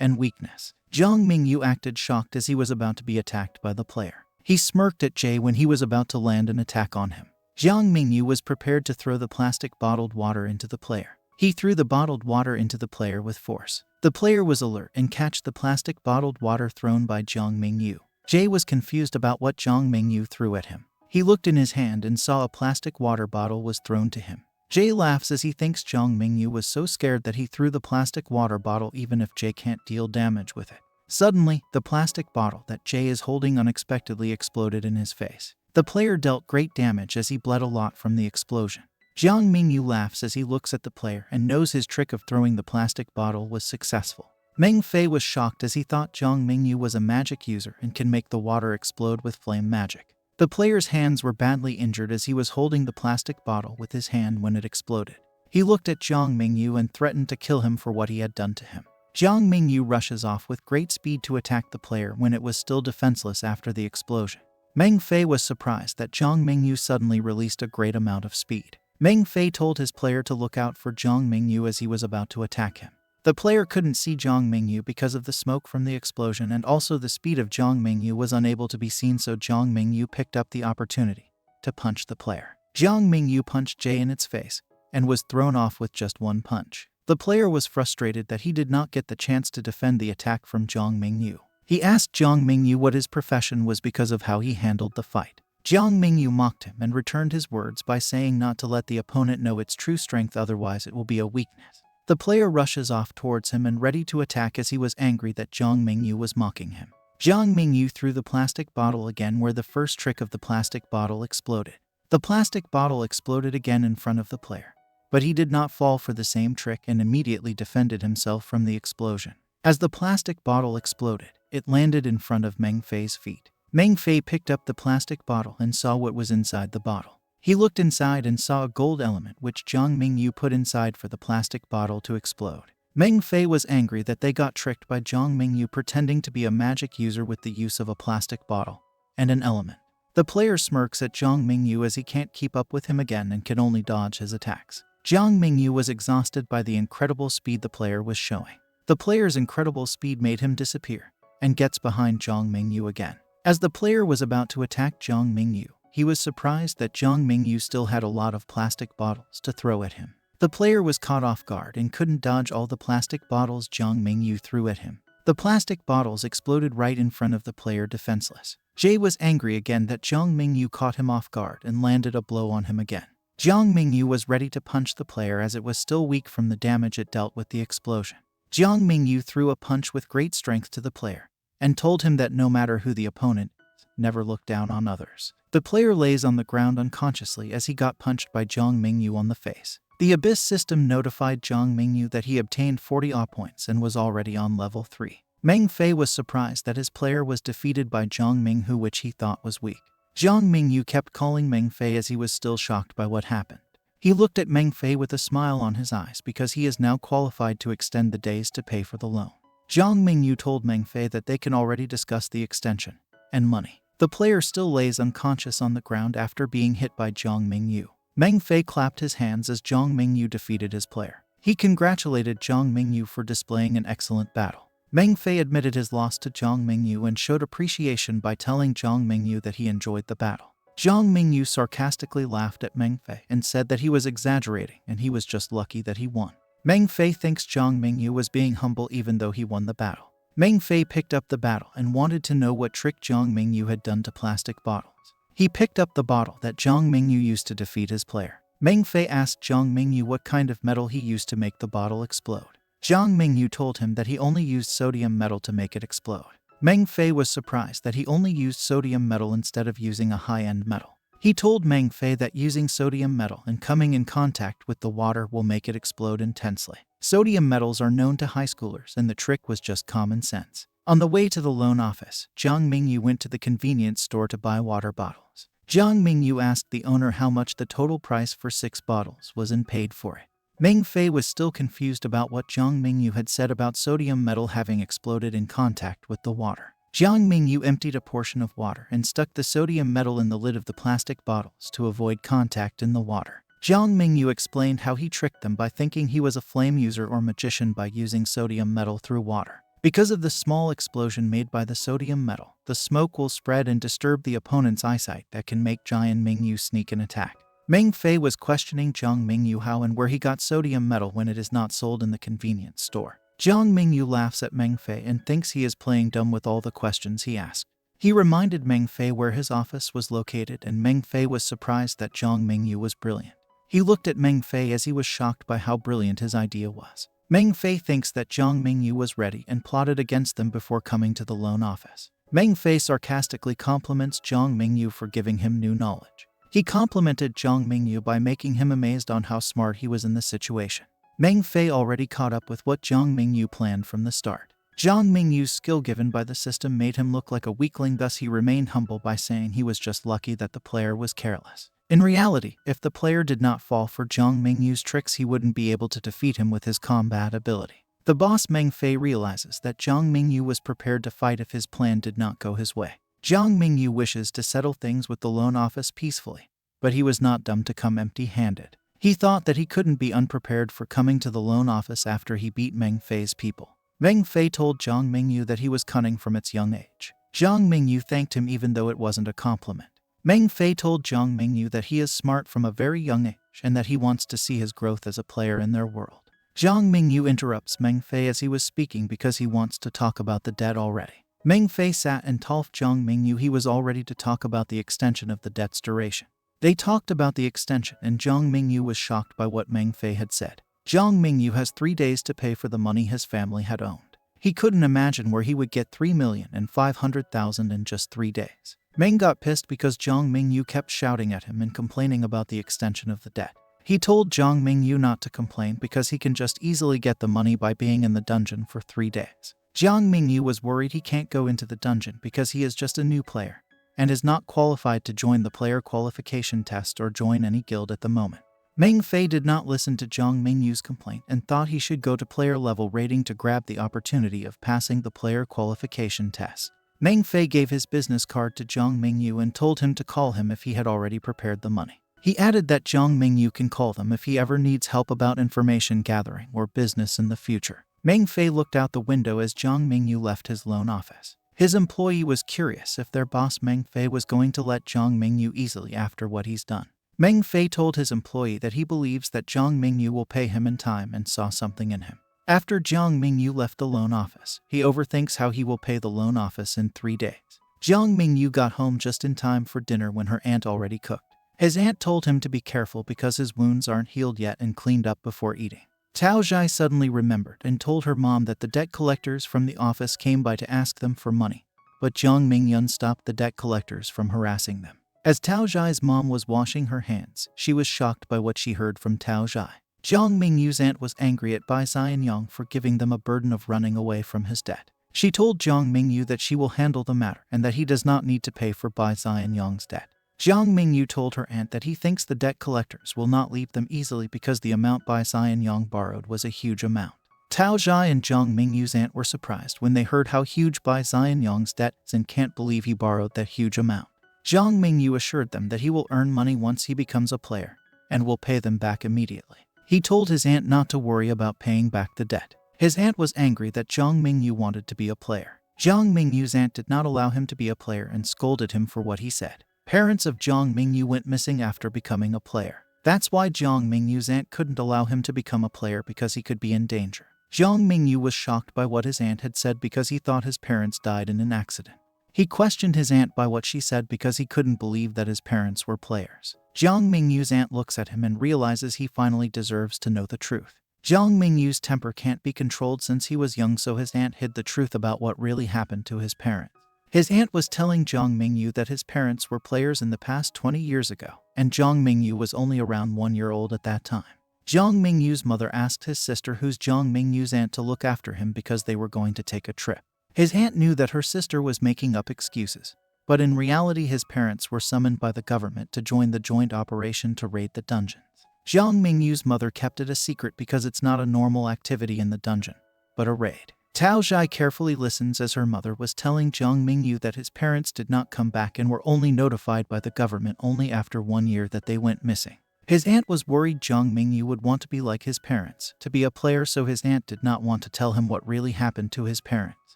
and weakness. Jiang Mingyu acted shocked as he was about to be attacked by the player. He smirked at Jay when he was about to land an attack on him. Jiang Mingyu was prepared to throw the plastic bottled water into the player. He threw the bottled water into the player with force. The player was alert and catch the plastic bottled water thrown by Jiang Mingyu. Jay was confused about what Jiang Mingyu threw at him. He looked in his hand and saw a plastic water bottle was thrown to him. Jay laughs as he thinks Jiang Mingyu was so scared that he threw the plastic water bottle even if Jay can't deal damage with it. Suddenly, the plastic bottle that Jay is holding unexpectedly exploded in his face. The player dealt great damage as he bled a lot from the explosion. Jiang Mingyu laughs as he looks at the player and knows his trick of throwing the plastic bottle was successful. Meng Fei was shocked as he thought Jiang Mingyu was a magic user and can make the water explode with flame magic. The player's hands were badly injured as he was holding the plastic bottle with his hand when it exploded. He looked at Jiang Mingyu and threatened to kill him for what he had done to him. Jiang Mingyu rushes off with great speed to attack the player when it was still defenseless after the explosion. Meng Fei was surprised that Jiang Mingyu suddenly released a great amount of speed. Meng Fei told his player to look out for Jiang Mingyu as he was about to attack him. The player couldn't see Jiang Mingyu because of the smoke from the explosion, and also the speed of Jiang Mingyu was unable to be seen, so Jiang Mingyu picked up the opportunity to punch the player. Jiang Mingyu punched Jay in its face and was thrown off with just one punch. The player was frustrated that he did not get the chance to defend the attack from Jiang Mingyu. He asked Jiang Mingyu what his profession was because of how he handled the fight. Jiang Mingyu mocked him and returned his words by saying not to let the opponent know its true strength, otherwise it will be a weakness. The player rushes off towards him and ready to attack as he was angry that Jiang Mingyu was mocking him. Jiang Mingyu threw the plastic bottle again where the first trick of the plastic bottle exploded. The plastic bottle exploded again in front of the player, but he did not fall for the same trick and immediately defended himself from the explosion. As the plastic bottle exploded, it landed in front of Meng Fei's feet. Meng Fei picked up the plastic bottle and saw what was inside the bottle. He looked inside and saw a gold element which Jiang Mingyu put inside for the plastic bottle to explode. Meng Fei was angry that they got tricked by Jiang Mingyu pretending to be a magic user with the use of a plastic bottle and an element. The player smirks at Jiang Mingyu as he can't keep up with him again and can only dodge his attacks. Jiang Mingyu was exhausted by the incredible speed the player was showing. The player's incredible speed made him disappear and gets behind Jiang Mingyu again. As the player was about to attack Jiang Mingyu, he was surprised that Jiang Mingyu still had a lot of plastic bottles to throw at him. The player was caught off guard and couldn't dodge all the plastic bottles Jiang Mingyu threw at him. The plastic bottles exploded right in front of the player, defenseless. Jay was angry again that Jiang Mingyu caught him off guard and landed a blow on him again. Jiang Mingyu was ready to punch the player as it was still weak from the damage it dealt with the explosion. Jiang Mingyu threw a punch with great strength to the player and told him that no matter who the opponent is, never look down on others. The player lays on the ground unconsciously as he got punched by Jiang Mingyu on the face. The Abyss system notified Jiang Mingyu that he obtained 40 awe points and was already on level 3. Meng Fei was surprised that his player was defeated by Jiang Mingyu, which he thought was weak. Jiang Mingyu kept calling Meng Fei as he was still shocked by what happened. He looked at Meng Fei with a smile on his eyes because he is now qualified to extend the days to pay for the loan. Jiang Mingyu told Meng Fei that they can already discuss the extension and money. The player still lays unconscious on the ground after being hit by Jiang Mingyu. Meng Fei clapped his hands as Jiang Mingyu defeated his player. He congratulated Jiang Mingyu for displaying an excellent battle. Meng Fei admitted his loss to Jiang Mingyu and showed appreciation by telling Jiang Mingyu that he enjoyed the battle. Jiang Mingyu sarcastically laughed at Meng Fei and said that he was exaggerating and he was just lucky that he won. Meng Fei thinks Jiang Mingyu was being humble even though he won the battle. Meng Fei picked up the battle and wanted to know what trick Jiang Mingyu had done to plastic bottles. He picked up the bottle that Jiang Mingyu used to defeat his player. Meng Fei asked Jiang Mingyu what kind of metal he used to make the bottle explode. Jiang Mingyu told him that he only used sodium metal to make it explode. Meng Fei was surprised that he only used sodium metal instead of using a high-end metal. He told Meng Fei that using sodium metal and coming in contact with the water will make it explode intensely. Sodium metals are known to high schoolers and the trick was just common sense. On the way to the loan office, Jiang Mingyu went to the convenience store to buy water bottles. Jiang Mingyu asked the owner how much the total price for 6 bottles was and paid for it. Meng Fei was still confused about what Jiang Mingyu had said about sodium metal having exploded in contact with the water. Jiang Mingyu emptied a portion of water and stuck the sodium metal in the lid of the plastic bottles to avoid contact in the water. Jiang Mingyu explained how he tricked them by thinking he was a flame user or magician by using sodium metal through water. Because of the small explosion made by the sodium metal, the smoke will spread and disturb the opponent's eyesight that can make Jiang Mingyu sneak and attack. Meng Fei was questioning Jiang Mingyu how and where he got sodium metal when it is not sold in the convenience store. Jiang Mingyu laughs at Meng Fei and thinks he is playing dumb with all the questions he asked. He reminded Meng Fei where his office was located and Meng Fei was surprised that Jiang Mingyu was brilliant. He looked at Meng Fei as he was shocked by how brilliant his idea was. Meng Fei thinks that Jiang Mingyu was ready and plotted against them before coming to the loan office. Meng Fei sarcastically compliments Jiang Mingyu for giving him new knowledge. He complimented Jiang Mingyu by making him amazed on how smart he was in the situation. Meng Fei already caught up with what Jiang Mingyu planned from the start. Jiang Mingyu's skill given by the system made him look like a weakling, thus he remained humble by saying he was just lucky that the player was careless. In reality, if the player did not fall for Jiang Mingyu's tricks, he wouldn't be able to defeat him with his combat ability. The boss Meng Fei realizes that Jiang Mingyu was prepared to fight if his plan did not go his way. Jiang Mingyu wishes to settle things with the loan office peacefully, but he was not dumb to come empty-handed. He thought that he couldn't be unprepared for coming to the loan office after he beat Meng Fei's people. Meng Fei told Jiang Mingyu that he was cunning from its young age. Jiang Mingyu thanked him even though it wasn't a compliment. Meng Fei told Jiang Mingyu that he is smart from a very young age and that he wants to see his growth as a player in their world. Jiang Mingyu interrupts Meng Fei as he was speaking because he wants to talk about the debt already. Meng Fei sat and told Jiang Mingyu he was all ready to talk about the extension of the debt's duration. They talked about the extension and Jiang Mingyu was shocked by what Meng Fei had said. Jiang Mingyu has 3 days to pay for the money his family had owned. He couldn't imagine where he would get 3,500,000 in just 3 days. Meng got pissed because Jiang Mingyu kept shouting at him and complaining about the extension of the debt. He told Jiang Mingyu not to complain because he can just easily get the money by being in the dungeon for 3 days. Jiang Mingyu was worried he can't go into the dungeon because he is just a new player and is not qualified to join the player qualification test or join any guild at the moment. Meng Fei did not listen to Jiang Mingyu's complaint and thought he should go to player level rating to grab the opportunity of passing the player qualification test. Meng Fei gave his business card to Jiang Mingyu and told him to call him if he had already prepared the money. He added that Jiang Mingyu can call them if he ever needs help about information gathering or business in the future. Meng Fei looked out the window as Jiang Mingyu left his loan office. His employee was curious if their boss Meng Fei was going to let Jiang Mingyu easily after what he's done. Meng Fei told his employee that he believes that Jiang Mingyu will pay him in time and saw something in him. After Jiang Mingyu left the loan office, he overthinks how he will pay the loan office in 3 days. Jiang Mingyu got home just in time for dinner when her aunt already cooked. His aunt told him to be careful because his wounds aren't healed yet and cleaned up before eating. Tao Zhai suddenly remembered and told her mom that the debt collectors from the office came by to ask them for money, but Jiang Mingyun stopped the debt collectors from harassing them. As Tao Zhai's mom was washing her hands, she was shocked by what she heard from Tao Zhai. Jiang Mingyu's aunt was angry at Bai Xianyang for giving them a burden of running away from his debt. She told Jiang Mingyu that she will handle the matter and that he does not need to pay for Bai Xianyang's debt. Jiang Mingyu told her aunt that he thinks the debt collectors will not leave them easily because the amount Bai Xianyang borrowed was a huge amount. Tao Zhai and Jiang Mingyu's aunt were surprised when they heard how huge Bai Xianyang's debt is and can't believe he borrowed that huge amount. Jiang Mingyu assured them that he will earn money once he becomes a player and will pay them back immediately. He told his aunt not to worry about paying back the debt. His aunt was angry that Jiang Mingyu wanted to be a player. Jiang Mingyu's aunt did not allow him to be a player and scolded him for what he said. Parents of Jiang Mingyu went missing after becoming a player. That's why Jiang Mingyu's aunt couldn't allow him to become a player because he could be in danger. Jiang Mingyu was shocked by what his aunt had said because he thought his parents died in an accident. He questioned his aunt by what she said because he couldn't believe that his parents were players. Jiang Mingyu's aunt looks at him and realizes he finally deserves to know the truth. Jiang Mingyu's temper can't be controlled since he was young, so his aunt hid the truth about what really happened to his parents. His aunt was telling Jiang Mingyu that his parents were players in the past 20 years ago, and Jiang Mingyu was only around 1 year old at that time. Jiang Mingyu's mother asked his sister, who's Jiang Mingyu's aunt, to look after him because they were going to take a trip. His aunt knew that her sister was making up excuses, but in reality his parents were summoned by the government to join the joint operation to raid the dungeons. Jiang Mingyu's mother kept it a secret because it's not a normal activity in the dungeon, but a raid. Tao Zhai carefully listens as her mother was telling Jiang Mingyu that his parents did not come back and were only notified by the government only after 1 year that they went missing. His aunt was worried Jiang Mingyu would want to be like his parents, to be a player, so his aunt did not want to tell him what really happened to his parents.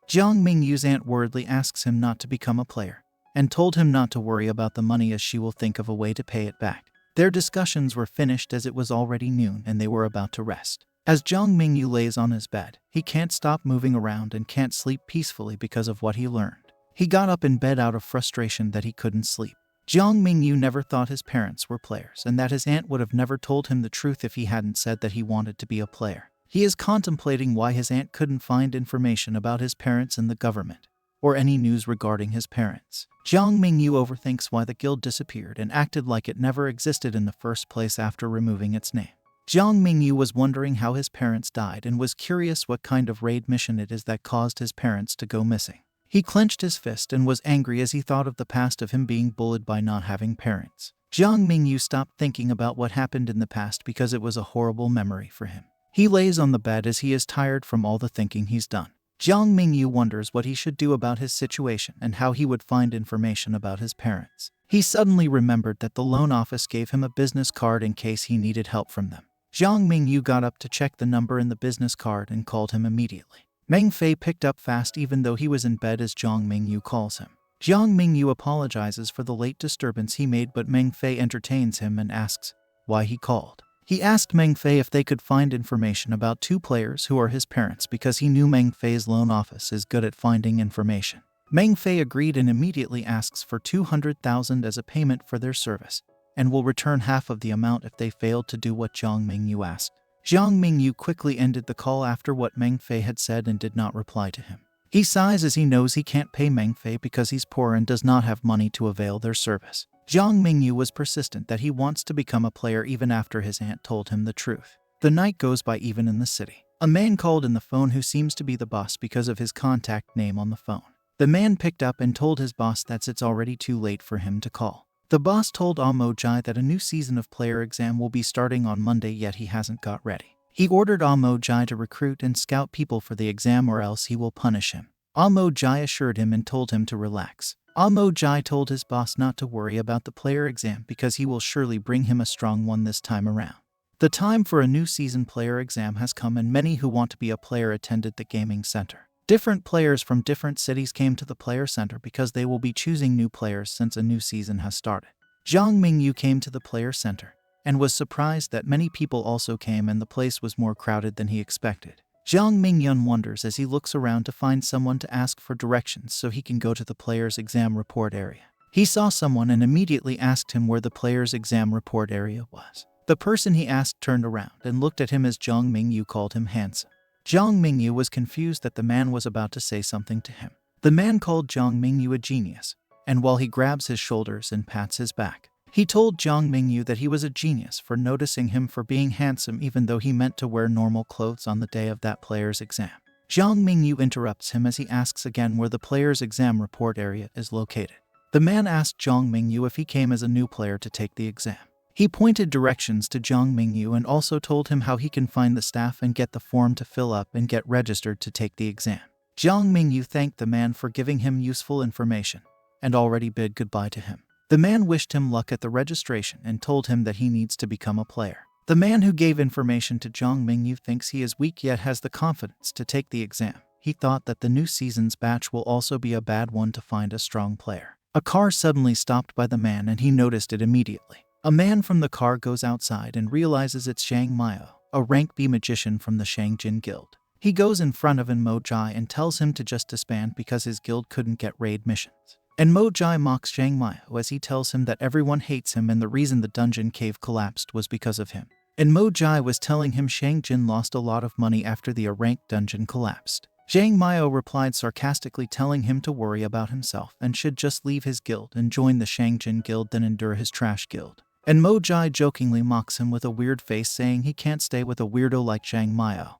Jiang Mingyu's aunt worriedly asks him not to become a player, and told him not to worry about the money as she will think of a way to pay it back. Their discussions were finished as it was already noon and they were about to rest. As Jiang Mingyu lays on his bed, he can't stop moving around and can't sleep peacefully because of what he learned. He got up in bed out of frustration that he couldn't sleep. Jiang Mingyu never thought his parents were players and that his aunt would have never told him the truth if he hadn't said that he wanted to be a player. He is contemplating why his aunt couldn't find information about his parents in the government, or any news regarding his parents. Jiang Mingyu overthinks why the guild disappeared and acted like it never existed in the first place after removing its name. Jiang Mingyu was wondering how his parents died and was curious what kind of raid mission it is that caused his parents to go missing. He clenched his fist and was angry as he thought of the past of him being bullied by not having parents. Jiang Mingyu stopped thinking about what happened in the past because it was a horrible memory for him. He lays on the bed as he is tired from all the thinking he's done. Jiang Mingyu wonders what he should do about his situation and how he would find information about his parents. He suddenly remembered that the loan office gave him a business card in case he needed help from them. Jiang Mingyu got up to check the number in the business card and called him immediately. Meng Fei picked up fast even though he was in bed as Jiang Mingyu calls him. Jiang Mingyu apologizes for the late disturbance he made, but Meng Fei entertains him and asks why he called. He asked Meng Fei if they could find information about 2 players who are his parents because he knew Meng Fei's loan office is good at finding information. Meng Fei agreed and immediately asks for 200,000 as a payment for their service, and will return half of the amount if they failed to do what Jiang Mingyu asked. Jiang Mingyu quickly ended the call after what Meng Fei had said and did not reply to him. He sighs as he knows he can't pay Meng Fei because he's poor and does not have money to avail their service. Jiang Mingyu was persistent that he wants to become a player even after his aunt told him the truth. The night goes by even in the city. A man called in the phone who seems to be the boss because of his contact name on the phone. The man picked up and told his boss that it's already too late for him to call. The boss told Amo Jai that a new season of player exam will be starting on Monday, yet he hasn't got ready. He ordered Amo Jai to recruit and scout people for the exam or else he will punish him. Amo Jai assured him and told him to relax. Amo Jai told his boss not to worry about the player exam because he will surely bring him a strong one this time around. The time for a new season player exam has come and many who want to be a player attended the gaming center. Different players from different cities came to the player center because they will be choosing new players since a new season has started. Jiang Mingyu came to the player center and was surprised that many people also came and the place was more crowded than he expected. Jiang Mingyu wonders as he looks around to find someone to ask for directions so he can go to the player's exam report area. He saw someone and immediately asked him where the player's exam report area was. The person he asked turned around and looked at him as Jiang Mingyu called him handsome. Jiang Mingyu was confused that the man was about to say something to him. The man called Jiang Mingyu a genius, and while he grabs his shoulders and pats his back, He told Jiang Mingyu that he was a genius for noticing him for being handsome even though he meant to wear normal clothes on the day of that player's exam. Jiang Mingyu interrupts him as he asks again where the player's exam report area is located. The man asked Jiang Mingyu if he came as a new player to take the exam. He pointed directions to Jiang Mingyu and also told him how he can find the staff and get the form to fill up and get registered to take the exam. Jiang Mingyu thanked the man for giving him useful information and already bid goodbye to him. The man wished him luck at the registration and told him that he needs to become a player. The man who gave information to Jiang Mingyu thinks he is weak yet has the confidence to take the exam. He thought that the new season's batch will also be a bad one to find a strong player. A car suddenly stopped by the man and he noticed it immediately. A man from the car goes outside and realizes it's Shang Mio, a rank B magician from the Shangjin Guild. He goes in front of Mo Jai and tells him to just disband because his guild couldn't get raid missions. And Mo Jai mocks Shang Mio as he tells him that everyone hates him and the reason the dungeon cave collapsed was because of him. And Mo Jai was telling him Shangjin lost a lot of money after the A-rank dungeon collapsed. Shang Mio replied sarcastically telling him to worry about himself and should just leave his guild and join the Shangjin Guild than endure his trash guild. And Mo Jai jokingly mocks him with a weird face saying he can't stay with a weirdo like Shang Mio,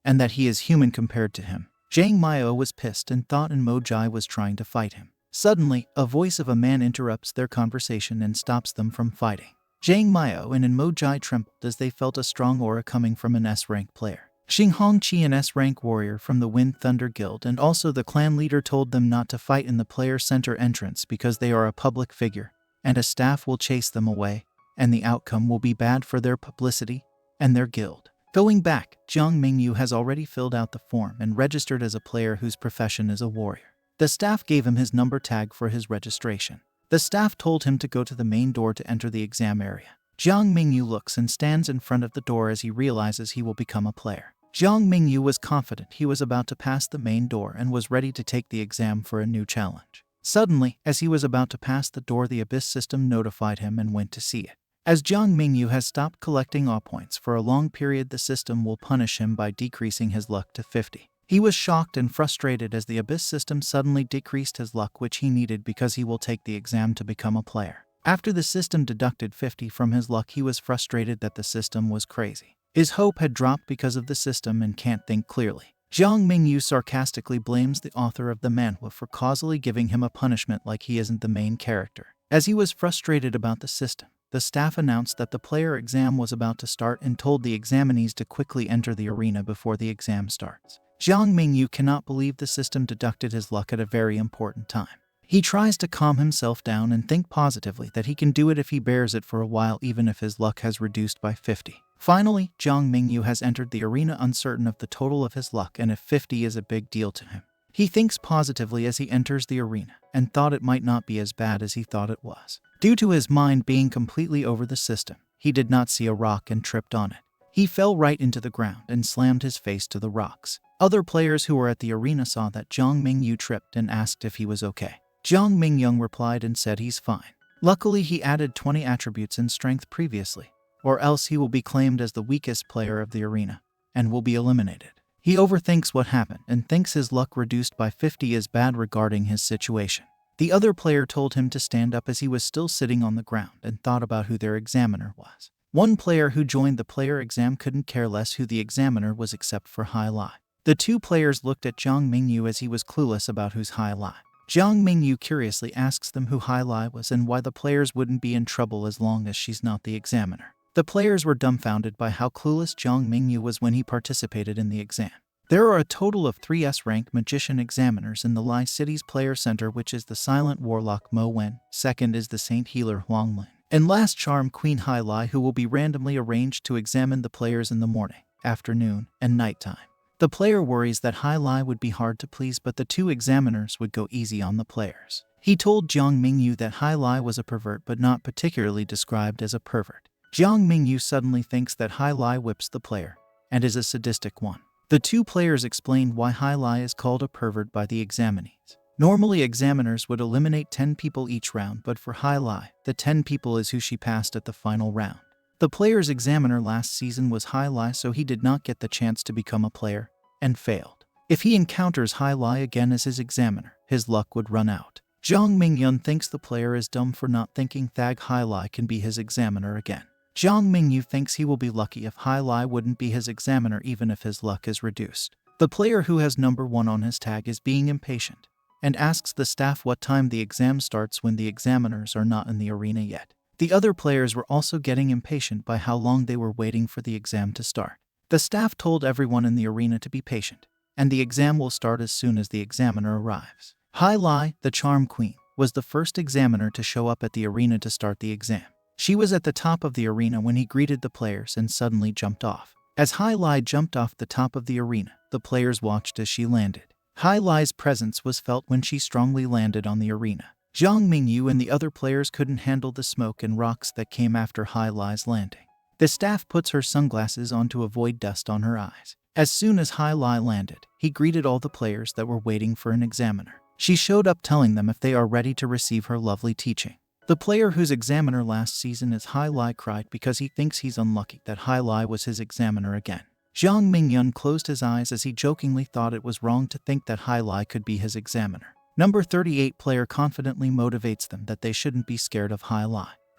and that he is human compared to him. Shang Mio was pissed and thought Mo Jai was trying to fight him. Suddenly, a voice of a man interrupts their conversation and stops them from fighting. Jiang Mio and Mo Jai trembled as they felt a strong aura coming from an S-rank player. Xing Hongqi, an S-rank warrior from the Wind Thunder Guild and also the clan leader, told them not to fight in the player center entrance because they are a public figure, and a staff will chase them away, and the outcome will be bad for their publicity and their guild. Going back, Jiang Mingyu has already filled out the form and registered as a player whose profession is a warrior. The staff gave him his number tag for his registration. The staff told him to go to the main door to enter the exam area. Jiang Mingyu looks and stands in front of the door as he realizes he will become a player. Jiang Mingyu was confident he was about to pass the main door and was ready to take the exam for a new challenge. Suddenly, as he was about to pass the door, the Abyss system notified him and went to see it. As Jiang Mingyu has stopped collecting awe points for a long period, the system will punish him by decreasing his luck to 50. He was shocked and frustrated as the Abyss system suddenly decreased his luck, which he needed because he will take the exam to become a player. After the system deducted 50 from his luck, he was frustrated that the system was crazy. His hope had dropped because of the system and can't think clearly. Jiang Mingyu sarcastically blames the author of the manhwa for causally giving him a punishment like he isn't the main character. As he was frustrated about the system, the staff announced that the player exam was about to start and told the examinees to quickly enter the arena before the exam starts. Jiang Mingyu cannot believe the system deducted his luck at a very important time. He tries to calm himself down and think positively that he can do it if he bears it for a while, even if his luck has reduced by 50. Finally, Jiang Mingyu has entered the arena uncertain of the total of his luck and if 50 is a big deal to him. He thinks positively as he enters the arena and thought it might not be as bad as he thought it was. Due to his mind being completely over the system, he did not see a rock and tripped on it. He fell right into the ground and slammed his face to the rocks. Other players who were at the arena saw that Jiang Mingyu tripped and asked if he was okay. Jiang Mingyu replied and said he's fine. Luckily, he added 20 attributes in strength previously, or else he will be claimed as the weakest player of the arena and will be eliminated. He overthinks what happened and thinks his luck reduced by 50 is bad regarding his situation. The other player told him to stand up as he was still sitting on the ground and thought about who their examiner was. One player who joined the player exam couldn't care less who the examiner was except for Hai Lai. The two players looked at Jiang Mingyu as he was clueless about who's Hai Lai. Jiang Mingyu curiously asks them who Hai Lai was and why the players wouldn't be in trouble as long as she's not the examiner. The players were dumbfounded by how clueless Jiang Mingyu was when he participated in the exam. There are a total of 3 S-rank magician examiners in the Lai City's player center, which is the Silent Warlock Mo Wen, second is the Saint Healer Huang Lin, and last Charm Queen Hai Lai, who will be randomly arranged to examine the players in the morning, afternoon, and nighttime. The player worries that Hai Lai would be hard to please, but the 2 examiners would go easy on the players. He told Jiang Mingyu that Hai Lai was a pervert but not particularly described as a pervert. Jiang Mingyu suddenly thinks that Hai Lai whips the player and is a sadistic one. The 2 players explained why Hai Lai is called a pervert by the examinees. Normally, examiners would eliminate 10 people each round, but for Hai Lai, the 10 people is who she passed at the final round. The player's examiner last season was Hai Lai, so he did not get the chance to become a player and failed. If he encounters Hai Lai again as his examiner, his luck would run out. Jiang Mingyu thinks the player is dumb for not thinking Thag Hai can be his examiner again. Jiang Mingyu thinks he will be lucky if Hai wouldn't be his examiner even if his luck is reduced. The player who has number 1 on his tag is being impatient and asks the staff what time the exam starts when the examiners are not in the arena yet. The other players were also getting impatient by how long they were waiting for the exam to start. The staff told everyone in the arena to be patient, and the exam will start as soon as the examiner arrives. Hai, the Charm Queen, was the first examiner to show up at the arena to start the exam. She was at the top of the arena when he greeted the players and suddenly jumped off. As Hai jumped off the top of the arena, the players watched as she landed. Hai's presence was felt when she strongly landed on the arena. Jiang Mingyu and the other players couldn't handle the smoke and rocks that came after Hai's landing. The staff puts her sunglasses on to avoid dust on her eyes. As soon as Hai landed, he greeted all the players that were waiting for an examiner. She showed up telling them if they are ready to receive her lovely teaching. The player whose examiner last season is Hai cried because he thinks he's unlucky that Hai was his examiner again. Jiang Mingyu closed his eyes as he jokingly thought it was wrong to think that Hai could be his examiner. Number 38 player confidently motivates them that they shouldn't be scared of Hai.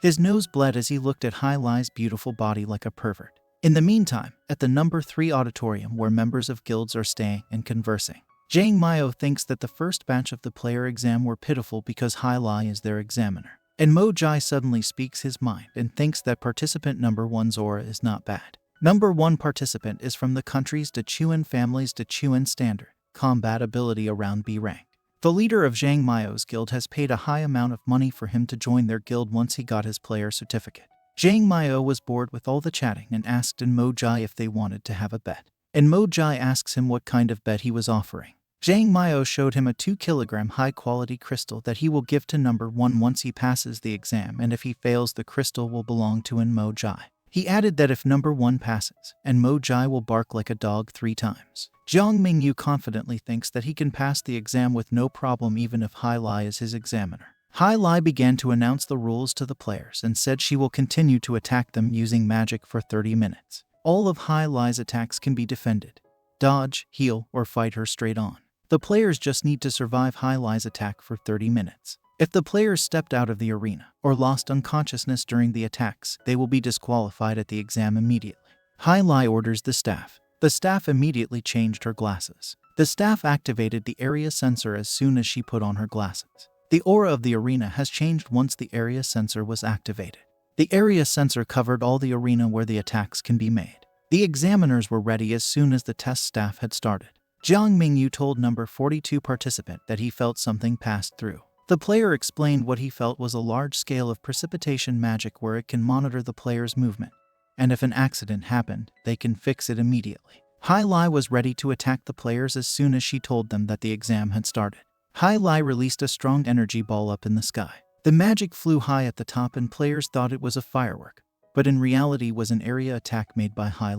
His nose bled as he looked at Hai's beautiful body like a pervert. In the meantime, at the number 3 auditorium where members of guilds are staying and conversing, Jiang Mingyu thinks that the first batch of the player exam were pitiful because Hai is their examiner. And Mo Jai suddenly speaks his mind and thinks that participant number 1's aura is not bad. Number 1 participant is from the country's Dechuan family's Dechuan standard combat ability around B rank. The leader of Jiang Mingyu's guild has paid a high amount of money for him to join their guild once he got his player certificate. Jiang Mingyu was bored with all the chatting and asked Mo Jai if they wanted to have a bet. And Mo Jai asks him what kind of bet he was offering. Jiang Mingyu showed him a 2-kilogram high-quality crystal that he will give to number 1 once he passes the exam, and if he fails, the crystal will belong to Mo Jai. He added that if number 1 passes, and Mo Jai will bark like a dog 3 times. Jiang Mingyu confidently thinks that he can pass the exam with no problem even if Hai is his examiner. Hai began to announce the rules to the players and said she will continue to attack them using magic for 30 minutes. All of Hai's attacks can be defended, dodge, heal, or fight her straight on. The players just need to survive Hai's attack for 30 minutes. If the players stepped out of the arena or lost unconsciousness during the attacks, they will be disqualified at the exam immediately. Hai orders the staff. The staff immediately changed her glasses. The staff activated the area sensor as soon as she put on her glasses. The aura of the arena has changed once the area sensor was activated. The area sensor covered all the arena where the attacks can be made. The examiners were ready as soon as the test staff had started. Jiang Mingyu told number 42 participant that he felt something passed through. The player explained what he felt was a large scale of precipitation magic where it can monitor the player's movement, and if an accident happened, they can fix it immediately. Hai was ready to attack the players as soon as she told them that the exam had started. Hai released a strong energy ball up in the sky. The magic flew high at the top and players thought it was a firework, but in reality was an area attack made by Hai.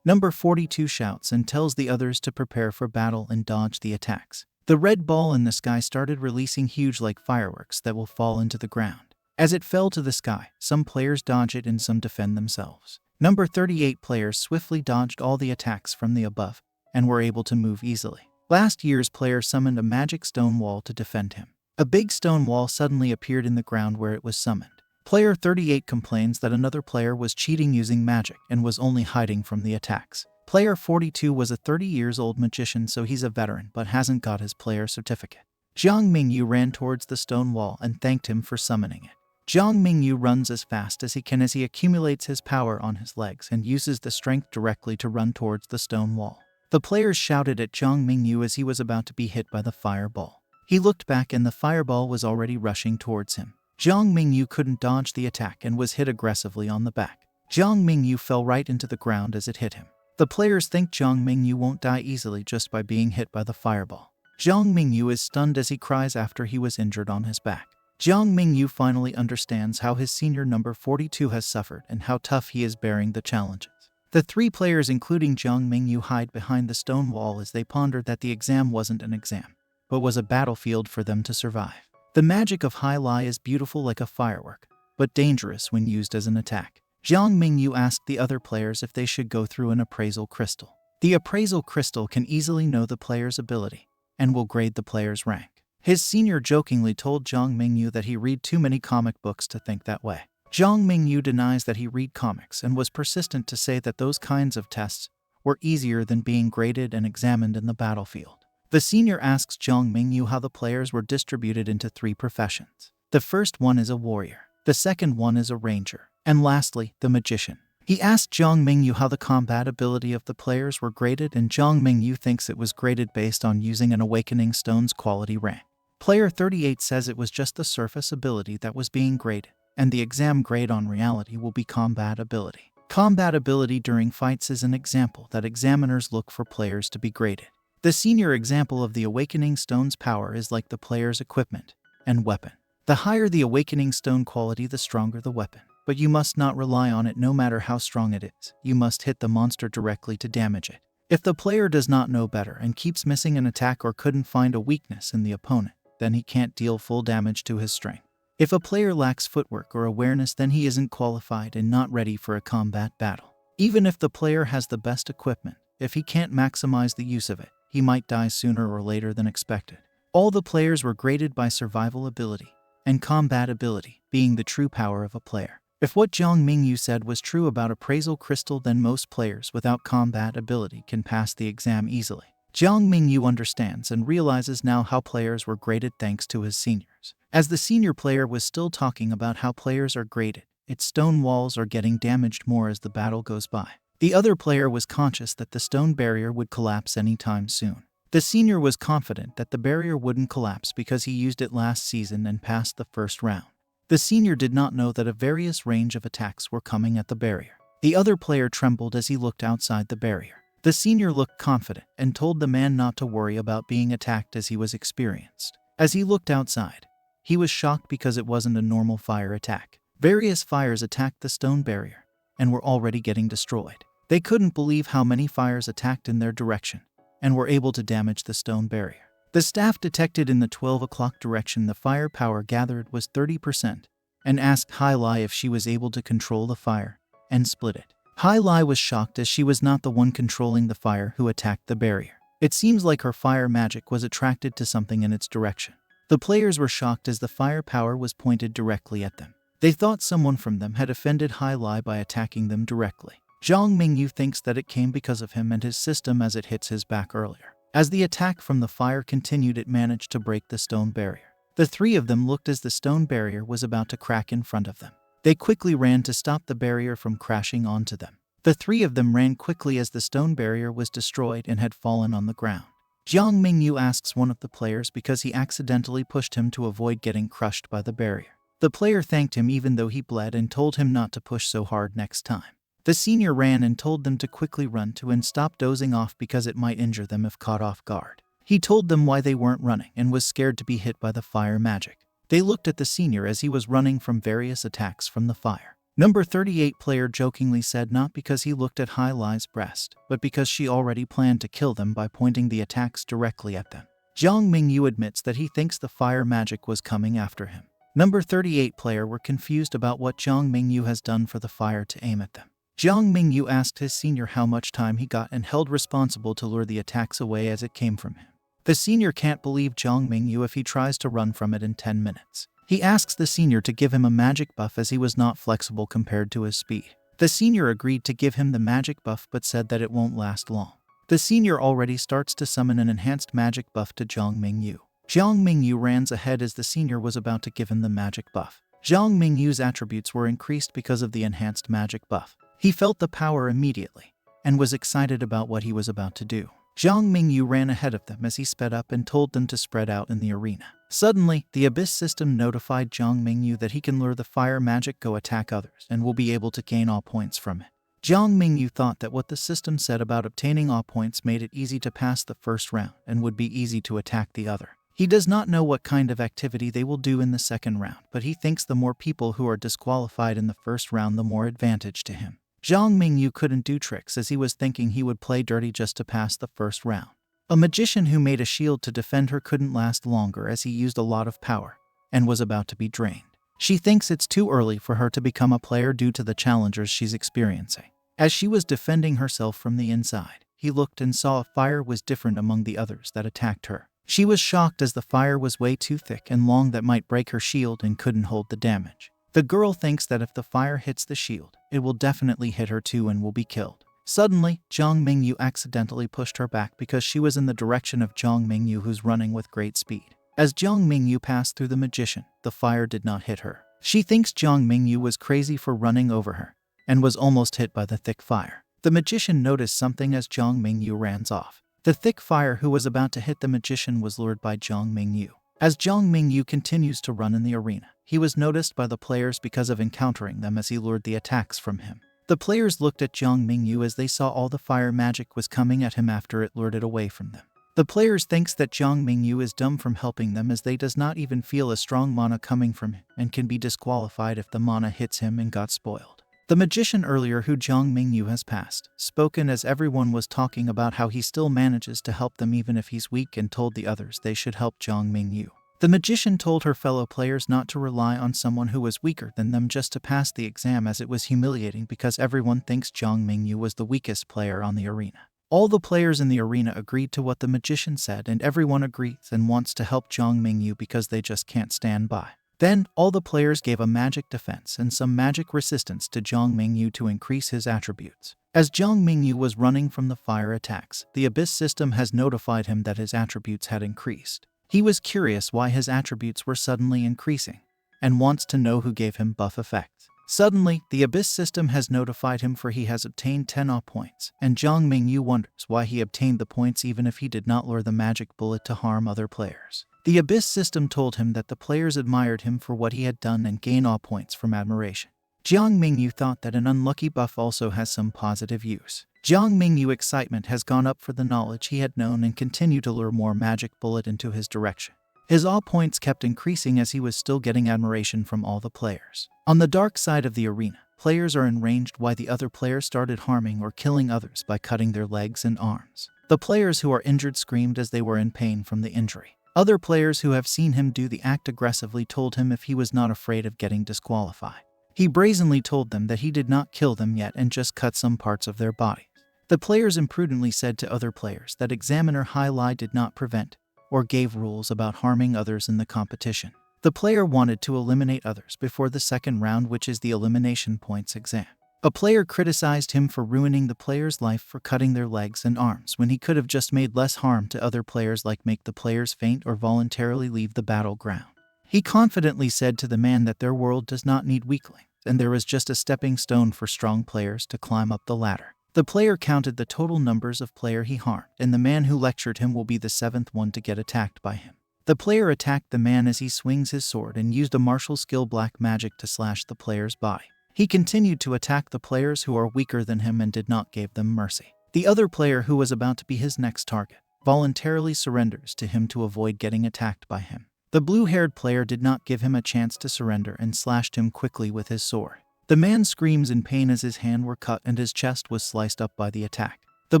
Number 42 shouts and tells the others to prepare for battle and dodge the attacks. The red ball in the sky started releasing huge like fireworks that will fall into the ground. As it fell to the sky, some players dodge it and some defend themselves. Number 38 players swiftly dodged all the attacks from the above and were able to move easily. Last year's player summoned a magic stone wall to defend him. A big stone wall suddenly appeared in the ground where it was summoned. Player 38 complains that another player was cheating using magic and was only hiding from the attacks. Player 42 was a 30-years-old magician, so he's a veteran but hasn't got his player certificate. Jiang Mingyu ran towards the stone wall and thanked him for summoning it. Jiang Mingyu runs as fast as he can as he accumulates his power on his legs and uses the strength directly to run towards the stone wall. The players shouted at Jiang Mingyu as he was about to be hit by the fireball. He looked back and the fireball was already rushing towards him. Jiang Mingyu couldn't dodge the attack and was hit aggressively on the back. Jiang Mingyu fell right into the ground as it hit him. The players think Jiang Mingyu won't die easily just by being hit by the fireball. Jiang Mingyu is stunned as he cries after he was injured on his back. Jiang Mingyu finally understands how his senior number 42 has suffered and how tough he is bearing the challenges. The 3 players including Jiang Mingyu hide behind the stone wall as they ponder that the exam wasn't an exam, but was a battlefield for them to survive. The magic of Hai is beautiful like a firework, but dangerous when used as an attack. Jiang Mingyu asked the other players if they should go through an appraisal crystal. The appraisal crystal can easily know the player's ability and will grade the player's rank. His senior jokingly told Jiang Mingyu that he read too many comic books to think that way. Jiang Mingyu denies that he read comics and was persistent to say that those kinds of tests were easier than being graded and examined in the battlefield. The senior asks Jiang Mingyu how the players were distributed into 3 professions. The first one is a warrior, the second one is a ranger, and lastly, the magician. He asked Jiang Mingyu how the combat ability of the players were graded, and Jiang Mingyu thinks it was graded based on using an Awakening Stone's quality rank. Player 38 says it was just the surface ability that was being graded, and the exam grade on reality will be combat ability. Combat ability during fights is an example that examiners look for players to be graded. The senior example of the Awakening Stone's power is like the player's equipment and weapon. The higher the Awakening Stone quality, the stronger the weapon. But you must not rely on it no matter how strong it is. You must hit the monster directly to damage it. If the player does not know better and keeps missing an attack or couldn't find a weakness in the opponent, then he can't deal full damage to his strength. If a player lacks footwork or awareness, then he isn't qualified and not ready for a combat battle. Even if the player has the best equipment, if he can't maximize the use of it, he might die sooner or later than expected. All the players were graded by survival ability and combat ability being the true power of a player. If what Jiang Mingyu said was true about appraisal crystal, then most players without combat ability can pass the exam easily. Jiang Mingyu understands and realizes now how players were graded thanks to his seniors. As the senior player was still talking about how players are graded, its stone walls are getting damaged more as the battle goes by. The other player was conscious that the stone barrier would collapse anytime soon. The senior was confident that the barrier wouldn't collapse because he used it last season and passed the first round. The senior did not know that a various range of attacks were coming at the barrier. The other player trembled as he looked outside the barrier. The senior looked confident and told the man not to worry about being attacked as he was experienced. As he looked outside, he was shocked because it wasn't a normal fire attack. Various fires attacked the stone barrier and were already getting destroyed. They couldn't believe how many fires attacked in their direction and were able to damage the stone barrier. The staff detected in the 12 o'clock direction the fire power gathered was 30% and asked Hai Lai if she was able to control the fire and split it. Hai Lai was shocked as she was not the one controlling the fire who attacked the barrier. It seems like her fire magic was attracted to something in its direction. The players were shocked as the fire power was pointed directly at them. They thought someone from them had offended Hai Lai by attacking them directly. Jiang Mingyu thinks that it came because of him and his system as it hits his back earlier. As the attack from the fire continued, it managed to break the stone barrier. The 3 of them looked as the stone barrier was about to crack in front of them. They quickly ran to stop the barrier from crashing onto them. The 3 of them ran quickly as the stone barrier was destroyed and had fallen on the ground. Jiang Mingyu asks one of the players because he accidentally pushed him to avoid getting crushed by the barrier. The player thanked him even though he bled and told him not to push so hard next time. The senior ran and told them to quickly run to and stop dozing off because it might injure them if caught off guard. He told them why they weren't running and was scared to be hit by the fire magic. They looked at the senior as he was running from various attacks from the fire. Number 38 player jokingly said not because he looked at Hai Lai's breast, but because she already planned to kill them by pointing the attacks directly at them. Jiang Mingyu admits that he thinks the fire magic was coming after him. Number 38 player were confused about what Jiang Mingyu has done for the fire to aim at them. Jiang Mingyu asked his senior how much time he got and held responsible to lure the attacks away as it came from him. The senior can't believe Jiang Mingyu if he tries to run from it in 10 minutes. He asks the senior to give him a magic buff as he was not flexible compared to his speed. The senior agreed to give him the magic buff but said that it won't last long. The senior already starts to summon an enhanced magic buff to Jiang Mingyu. Jiang Mingyu ran ahead as the senior was about to give him the magic buff. Jiang Mingyu's attributes were increased because of the enhanced magic buff. He felt the power immediately and was excited about what he was about to do. Jiang Mingyu ran ahead of them as he sped up and told them to spread out in the arena. Suddenly, the Abyss system notified Jiang Mingyu that he can lure the fire magic go attack others and will be able to gain all points from it. Jiang Mingyu thought that what the system said about obtaining all points made it easy to pass the first round and would be easy to attack the other. He does not know what kind of activity they will do in the second round, but he thinks the more people who are disqualified in the first round, the more advantage to him. Jiang Mingyu couldn't do tricks as he was thinking he would play dirty just to pass the first round. A magician who made a shield to defend her couldn't last longer as he used a lot of power and was about to be drained. She thinks it's too early for her to become a player due to the challenges she's experiencing. As she was defending herself from the inside, he looked and saw a fire was different among the others that attacked her. She was shocked as the fire was way too thick and long that might break her shield and couldn't hold the damage. The girl thinks that if the fire hits the shield, it will definitely hit her too and will be killed. Suddenly, Jiang Mingyu accidentally pushed her back because she was in the direction of Jiang Mingyu, who's running with great speed. As Jiang Mingyu passed through the magician, the fire did not hit her. She thinks Jiang Mingyu was crazy for running over her and was almost hit by the thick fire. The magician noticed something as Jiang Mingyu ran off. The thick fire who was about to hit the magician was lured by Jiang Mingyu. As Jiang Mingyu continues to run in the arena, he was noticed by the players because of encountering them as he lured the attacks from him. The players looked at Jiang Mingyu as they saw all the fire magic was coming at him after it lured it away from them. The players thinks that Jiang Mingyu is dumb from helping them as they does not even feel a strong mana coming from him and can be disqualified if the mana hits him and got spoiled. The magician earlier, who Jiang Mingyu has passed, spoken as everyone was talking about how he still manages to help them even if he's weak, and told the others they should help Jiang Mingyu. The magician told her fellow players not to rely on someone who was weaker than them just to pass the exam, as it was humiliating because everyone thinks Jiang Mingyu was the weakest player on the arena. All the players in the arena agreed to what the magician said, and everyone agrees and wants to help Jiang Mingyu because they just can't stand by. Then, all the players gave a magic defense and some magic resistance to Jiang Mingyu to increase his attributes. As Jiang Mingyu was running from the fire attacks, the Abyss system has notified him that his attributes had increased. He was curious why his attributes were suddenly increasing, and wants to know who gave him buff effects. Suddenly, the Abyss system has notified him for he has obtained 10 awe points, and Jiang Mingyu wonders why he obtained the points even if he did not lure the magic bullet to harm other players. The Abyss system told him that the players admired him for what he had done and gained awe points from admiration. Jiang Mingyu thought that an unlucky buff also has some positive use. Jiang Mingyu's excitement has gone up for the knowledge he had known and continued to lure more magic bullet into his direction. His awe points kept increasing as he was still getting admiration from all the players. On the dark side of the arena, players are enraged why the other players started harming or killing others by cutting their legs and arms. The players who are injured screamed as they were in pain from the injury. Other players who have seen him do the act aggressively told him if he was not afraid of getting disqualified. He brazenly told them that he did not kill them yet and just cut some parts of their bodies. The players imprudently said to other players that Examiner Hai Lai did not prevent or gave rules about harming others in the competition. The player wanted to eliminate others before the second round, which is the elimination points exam. A player criticized him for ruining the player's life for cutting their legs and arms when he could have just made less harm to other players, like make the players faint or voluntarily leave the battleground. He confidently said to the man that their world does not need weaklings, and there is just a stepping stone for strong players to climb up the ladder. The player counted the total numbers of player he harmed, and the man who lectured him will be the 7th one to get attacked by him. The player attacked the man as he swings his sword and used a martial skill black magic to slash the player's body. He continued to attack the players who are weaker than him and did not give them mercy. The other player, who was about to be his next target, voluntarily surrenders to him to avoid getting attacked by him. The blue-haired player did not give him a chance to surrender and slashed him quickly with his sword. The man screams in pain as his hand were cut and his chest was sliced up by the attack. The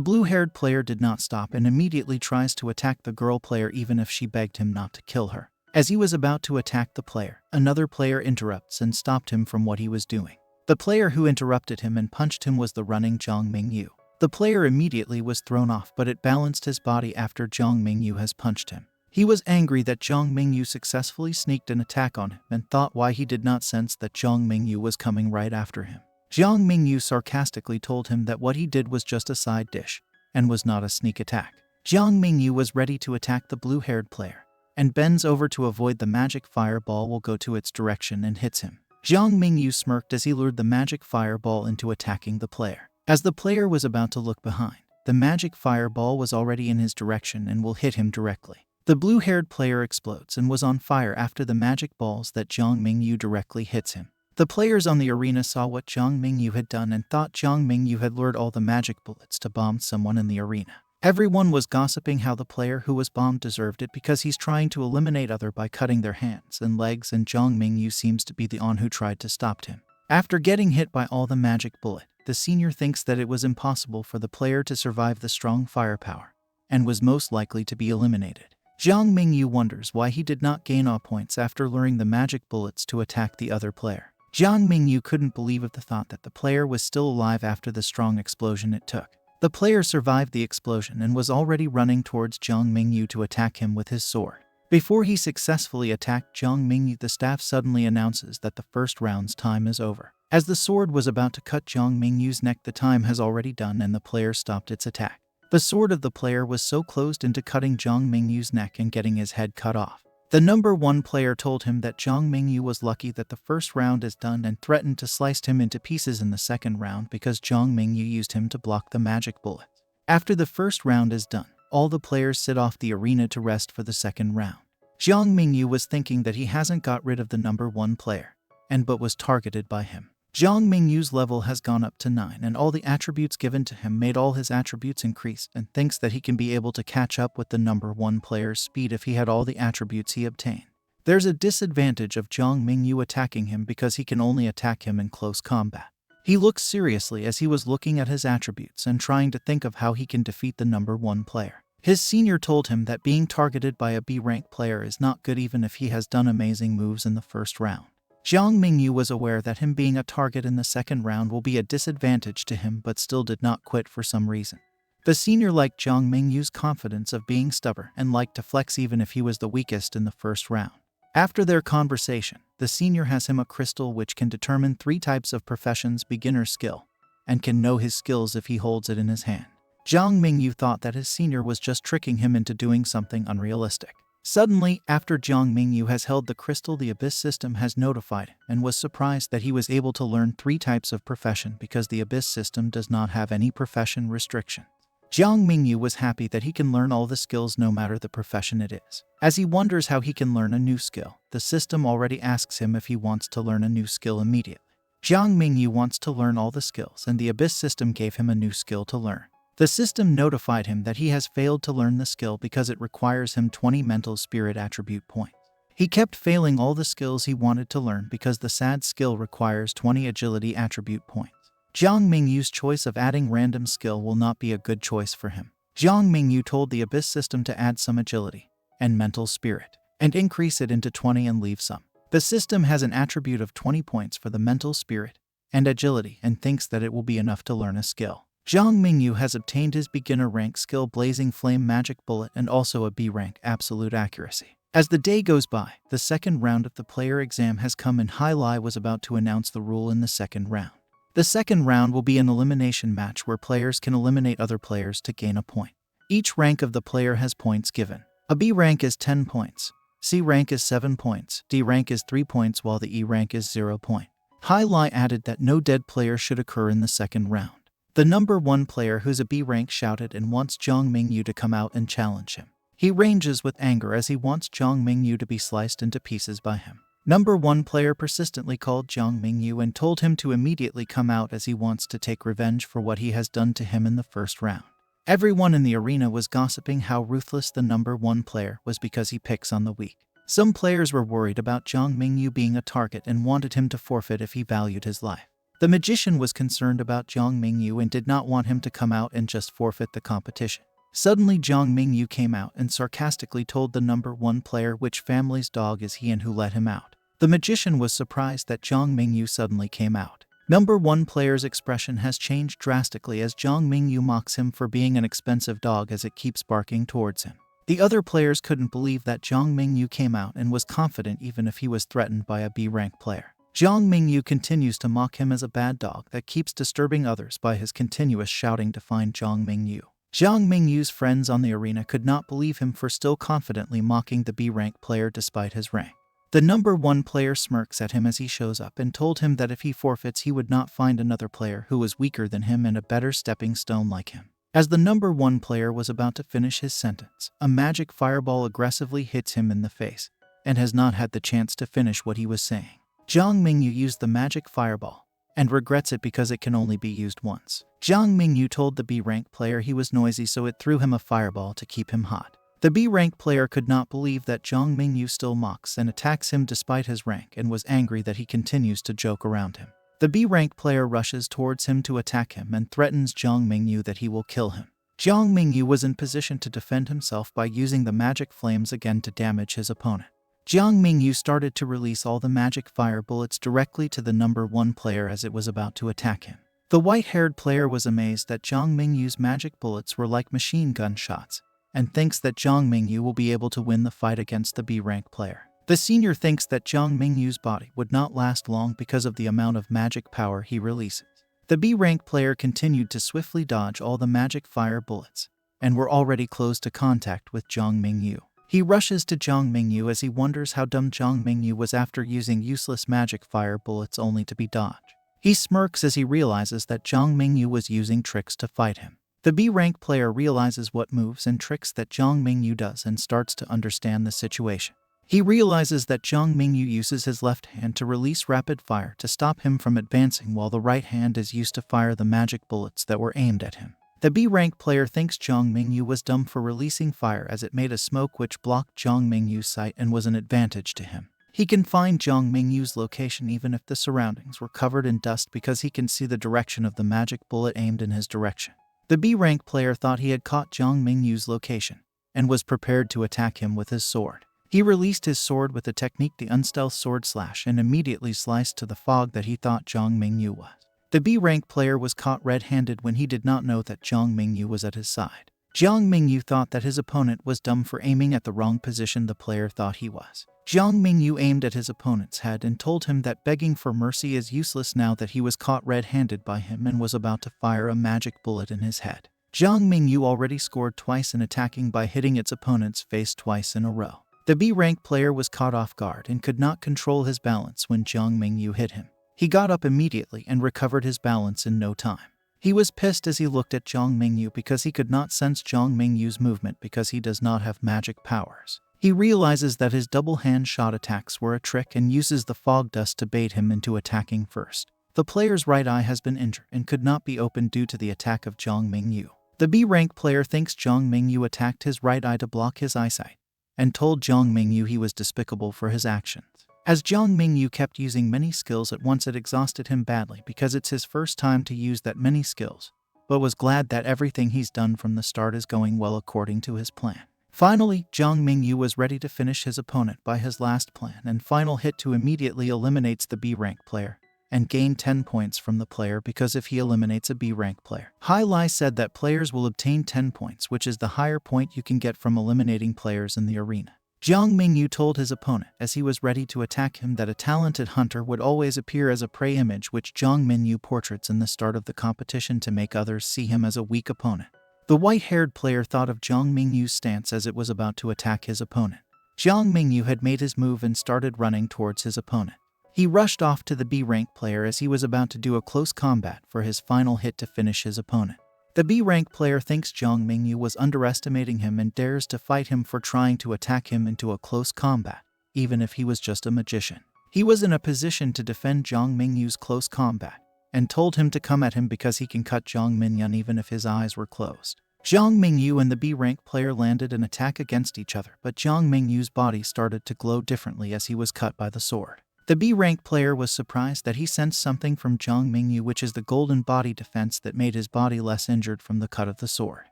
blue-haired player did not stop and immediately tries to attack the girl player even if she begged him not to kill her. As he was about to attack the player, another player interrupts and stopped him from what he was doing. The player who interrupted him and punched him was the running Jiang Mingyu. The player immediately was thrown off, but it balanced his body after Jiang Mingyu has punched him. He was angry that Jiang Mingyu successfully sneaked an attack on him and thought why he did not sense that Jiang Mingyu was coming right after him. Jiang Mingyu sarcastically told him that what he did was just a side dish and was not a sneak attack. Jiang Mingyu was ready to attack the blue-haired player and bends over to avoid the magic fireball will go to its direction and hits him. Jiang Mingyu smirked as he lured the magic fireball into attacking the player. As the player was about to look behind, the magic fireball was already in his direction and will hit him directly. The blue-haired player explodes and was on fire after the magic balls that Jiang Mingyu directly hits him. The players on the arena saw what Jiang Mingyu had done and thought Jiang Mingyu had lured all the magic bullets to bomb someone in the arena. Everyone was gossiping how the player who was bombed deserved it because he's trying to eliminate other by cutting their hands and legs, and Jiang Mingyu seems to be the one who tried to stop him. After getting hit by all the magic bullet, the senior thinks that it was impossible for the player to survive the strong firepower and was most likely to be eliminated. Jiang Mingyu wonders why he did not gain awe points after luring the magic bullets to attack the other player. Jiang Mingyu couldn't believe of the thought that the player was still alive after the strong explosion it took. The player survived the explosion and was already running towards Jiang Mingyu to attack him with his sword. Before he successfully attacked Jiang Mingyu, the staff suddenly announces that the first round's time is over. As the sword was about to cut Jiang Mingyu's neck, the time has already done and the player stopped its attack. The sword of the player was so closed into cutting Jiang Mingyu's neck and getting his head cut off. The number 1 player told him that Jiang Mingyu was lucky that the first round is done and threatened to slice him into pieces in the second round because Jiang Mingyu used him to block the magic bullets. After the first round is done, all the players sit off the arena to rest for the second round. Jiang Mingyu was thinking that he hasn't got rid of the number 1 player, but was targeted by him. Jiang Mingyu's level has gone up to 9 and all the attributes given to him made all his attributes increase, and thinks that he can be able to catch up with the number 1 player's speed if he had all the attributes he obtained. There's a disadvantage of Jiang Mingyu attacking him because he can only attack him in close combat. He looked seriously as he was looking at his attributes and trying to think of how he can defeat the number 1 player. His senior told him that being targeted by a B-rank player is not good even if he has done amazing moves in the first round. Jiang Mingyu was aware that him being a target in the second round will be a disadvantage to him, but still did not quit for some reason. The senior liked Jiang Mingyu's confidence of being stubborn and liked to flex even if he was the weakest in the first round. After their conversation, the senior has him a crystal which can determine 3 types of professions beginner skill, and can know his skills if he holds it in his hand. Jiang Mingyu thought that his senior was just tricking him into doing something unrealistic. Suddenly, after Jiang Mingyu has held the crystal, the Abyss system has notified and was surprised that he was able to learn 3 types of profession because the Abyss system does not have any profession restriction. Jiang Mingyu was happy that he can learn all the skills no matter the profession it is. As he wonders how he can learn a new skill, the system already asks him if he wants to learn a new skill immediately. Jiang Mingyu wants to learn all the skills and the Abyss system gave him a new skill to learn. The system notified him that he has failed to learn the skill because it requires him 20 mental spirit attribute points. He kept failing all the skills he wanted to learn because the sad skill requires 20 agility attribute points. Jiang Mingyu's choice of adding random skill will not be a good choice for him. Jiang Mingyu told the Abyss system to add some agility and mental spirit, and increase it into 20 and leave some. The system has an attribute of 20 points for the mental spirit and agility and thinks that it will be enough to learn a skill. Jiang Mingyu has obtained his beginner rank skill Blazing Flame Magic Bullet and also a B rank Absolute Accuracy. As the day goes by, the second round of the player exam has come and Hai Lai was about to announce the rule in the second round. The second round will be an elimination match where players can eliminate other players to gain a point. Each rank of the player has points given. A B rank is 10 points, C rank is 7 points, D rank is 3 points while the E rank is 0 point. Hai Lai added that no dead player should occur in the second round. The number 1 player who's a B rank shouted and wants Jiang Mingyu to come out and challenge him. He ranges with anger as he wants Jiang Mingyu to be sliced into pieces by him. Number 1 player persistently called Jiang Mingyu and told him to immediately come out as he wants to take revenge for what he has done to him in the first round. Everyone in the arena was gossiping how ruthless the number 1 player was because he picks on the weak. Some players were worried about Jiang Mingyu being a target and wanted him to forfeit if he valued his life. The magician was concerned about Jiang Mingyu and did not want him to come out and just forfeit the competition. Suddenly Jiang Mingyu came out and sarcastically told the number 1 player which family's dog is he and who let him out. The magician was surprised that Jiang Mingyu suddenly came out. Number 1 player's expression has changed drastically as Jiang Mingyu mocks him for being an expensive dog as it keeps barking towards him. The other players couldn't believe that Jiang Mingyu came out and was confident even if he was threatened by a B-rank player. Jiang Mingyu continues to mock him as a bad dog that keeps disturbing others by his continuous shouting to find Jiang Mingyu. Jiang Mingyu's friends on the arena could not believe him for still confidently mocking the B-rank player despite his rank. The number 1 player smirks at him as he shows up and told him that if he forfeits he would not find another player who was weaker than him and a better stepping stone like him. As the number 1 player was about to finish his sentence, a magic fireball aggressively hits him in the face and has not had the chance to finish what he was saying. Jiang Mingyu used the magic fireball and regrets it because it can only be used once. Jiang Mingyu told the B-rank player he was noisy so it threw him a fireball to keep him hot. The B-rank player could not believe that Jiang Mingyu still mocks and attacks him despite his rank and was angry that he continues to joke around him. The B-rank player rushes towards him to attack him and threatens Jiang Mingyu that he will kill him. Jiang Mingyu was in position to defend himself by using the magic flames again to damage his opponent. Jiang Mingyu started to release all the magic fire bullets directly to the number 1 player as it was about to attack him. The white-haired player was amazed that Jiang Mingyu's magic bullets were like machine gun shots, and thinks that Jiang Mingyu will be able to win the fight against the B-rank player. The senior thinks that Jiang Mingyu's body would not last long because of the amount of magic power he releases. The B-rank player continued to swiftly dodge all the magic fire bullets, and were already close to contact with Jiang Mingyu. He rushes to Jiang Mingyu as he wonders how dumb Jiang Mingyu was after using useless magic fire bullets only to be dodged. He smirks as he realizes that Jiang Mingyu was using tricks to fight him. The B-rank player realizes what moves and tricks that Jiang Mingyu does and starts to understand the situation. He realizes that Jiang Mingyu uses his left hand to release rapid fire to stop him from advancing while the right hand is used to fire the magic bullets that were aimed at him. The B-rank player thinks Jiang Mingyu was dumb for releasing fire as it made a smoke which blocked Jiang Mingyu's sight and was an advantage to him. He can find Jiang Mingyu's location even if the surroundings were covered in dust because he can see the direction of the magic bullet aimed in his direction. The B-rank player thought he had caught Jiang Mingyu's location and was prepared to attack him with his sword. He released his sword with the technique the unstealth sword slash and immediately sliced to the fog that he thought Jiang Mingyu was. The B-rank player was caught red-handed when he did not know that Jiang Mingyu was at his side. Jiang Mingyu thought that his opponent was dumb for aiming at the wrong position the player thought he was. Jiang Mingyu aimed at his opponent's head and told him that begging for mercy is useless now that he was caught red-handed by him and was about to fire a magic bullet in his head. Jiang Mingyu already scored twice in attacking by hitting its opponent's face twice in a row. The B-rank player was caught off guard and could not control his balance when Jiang Mingyu hit him. He got up immediately and recovered his balance in no time. He was pissed as he looked at Jiang Mingyu because he could not sense Jiang Mingyu's movement because he does not have magic powers. He realizes that his double hand shot attacks were a trick and uses the fog dust to bait him into attacking first. The player's right eye has been injured and could not be opened due to the attack of Jiang Mingyu. The B-rank player thinks Jiang Mingyu attacked his right eye to block his eyesight, and told Jiang Mingyu he was despicable for his actions. As Jiang Mingyu kept using many skills at once, it exhausted him badly because it's his first time to use that many skills, but was glad that everything he's done from the start is going well according to his plan. Finally, Jiang Mingyu was ready to finish his opponent by his last plan and final hit to immediately eliminates the B-rank player and gain 10 points from the player because if he eliminates a B-rank player. Hai Lai said that players will obtain 10 points, which is the higher point you can get from eliminating players in the arena. Jiang Mingyu told his opponent as he was ready to attack him that a talented hunter would always appear as a prey image which Jiang Mingyu portraits in the start of the competition to make others see him as a weak opponent. The white-haired player thought of Jiang Mingyu's stance as it was about to attack his opponent. Jiang Mingyu had made his move and started running towards his opponent. He rushed off to the B-rank player as he was about to do a close combat for his final hit to finish his opponent. The B-rank player thinks Jiang Mingyu was underestimating him and dares to fight him for trying to attack him into a close combat, even if he was just a magician. He was in a position to defend Jiang Mingyu's close combat, and told him to come at him because he can cut Jiang Mingyu even if his eyes were closed. Jiang Mingyu and the B-rank player landed an attack against each other, but Jiang Mingyu's body started to glow differently as he was cut by the sword. The B-rank player was surprised that he sensed something from Jiang Mingyu, which is the golden body defense that made his body less injured from the cut of the sword.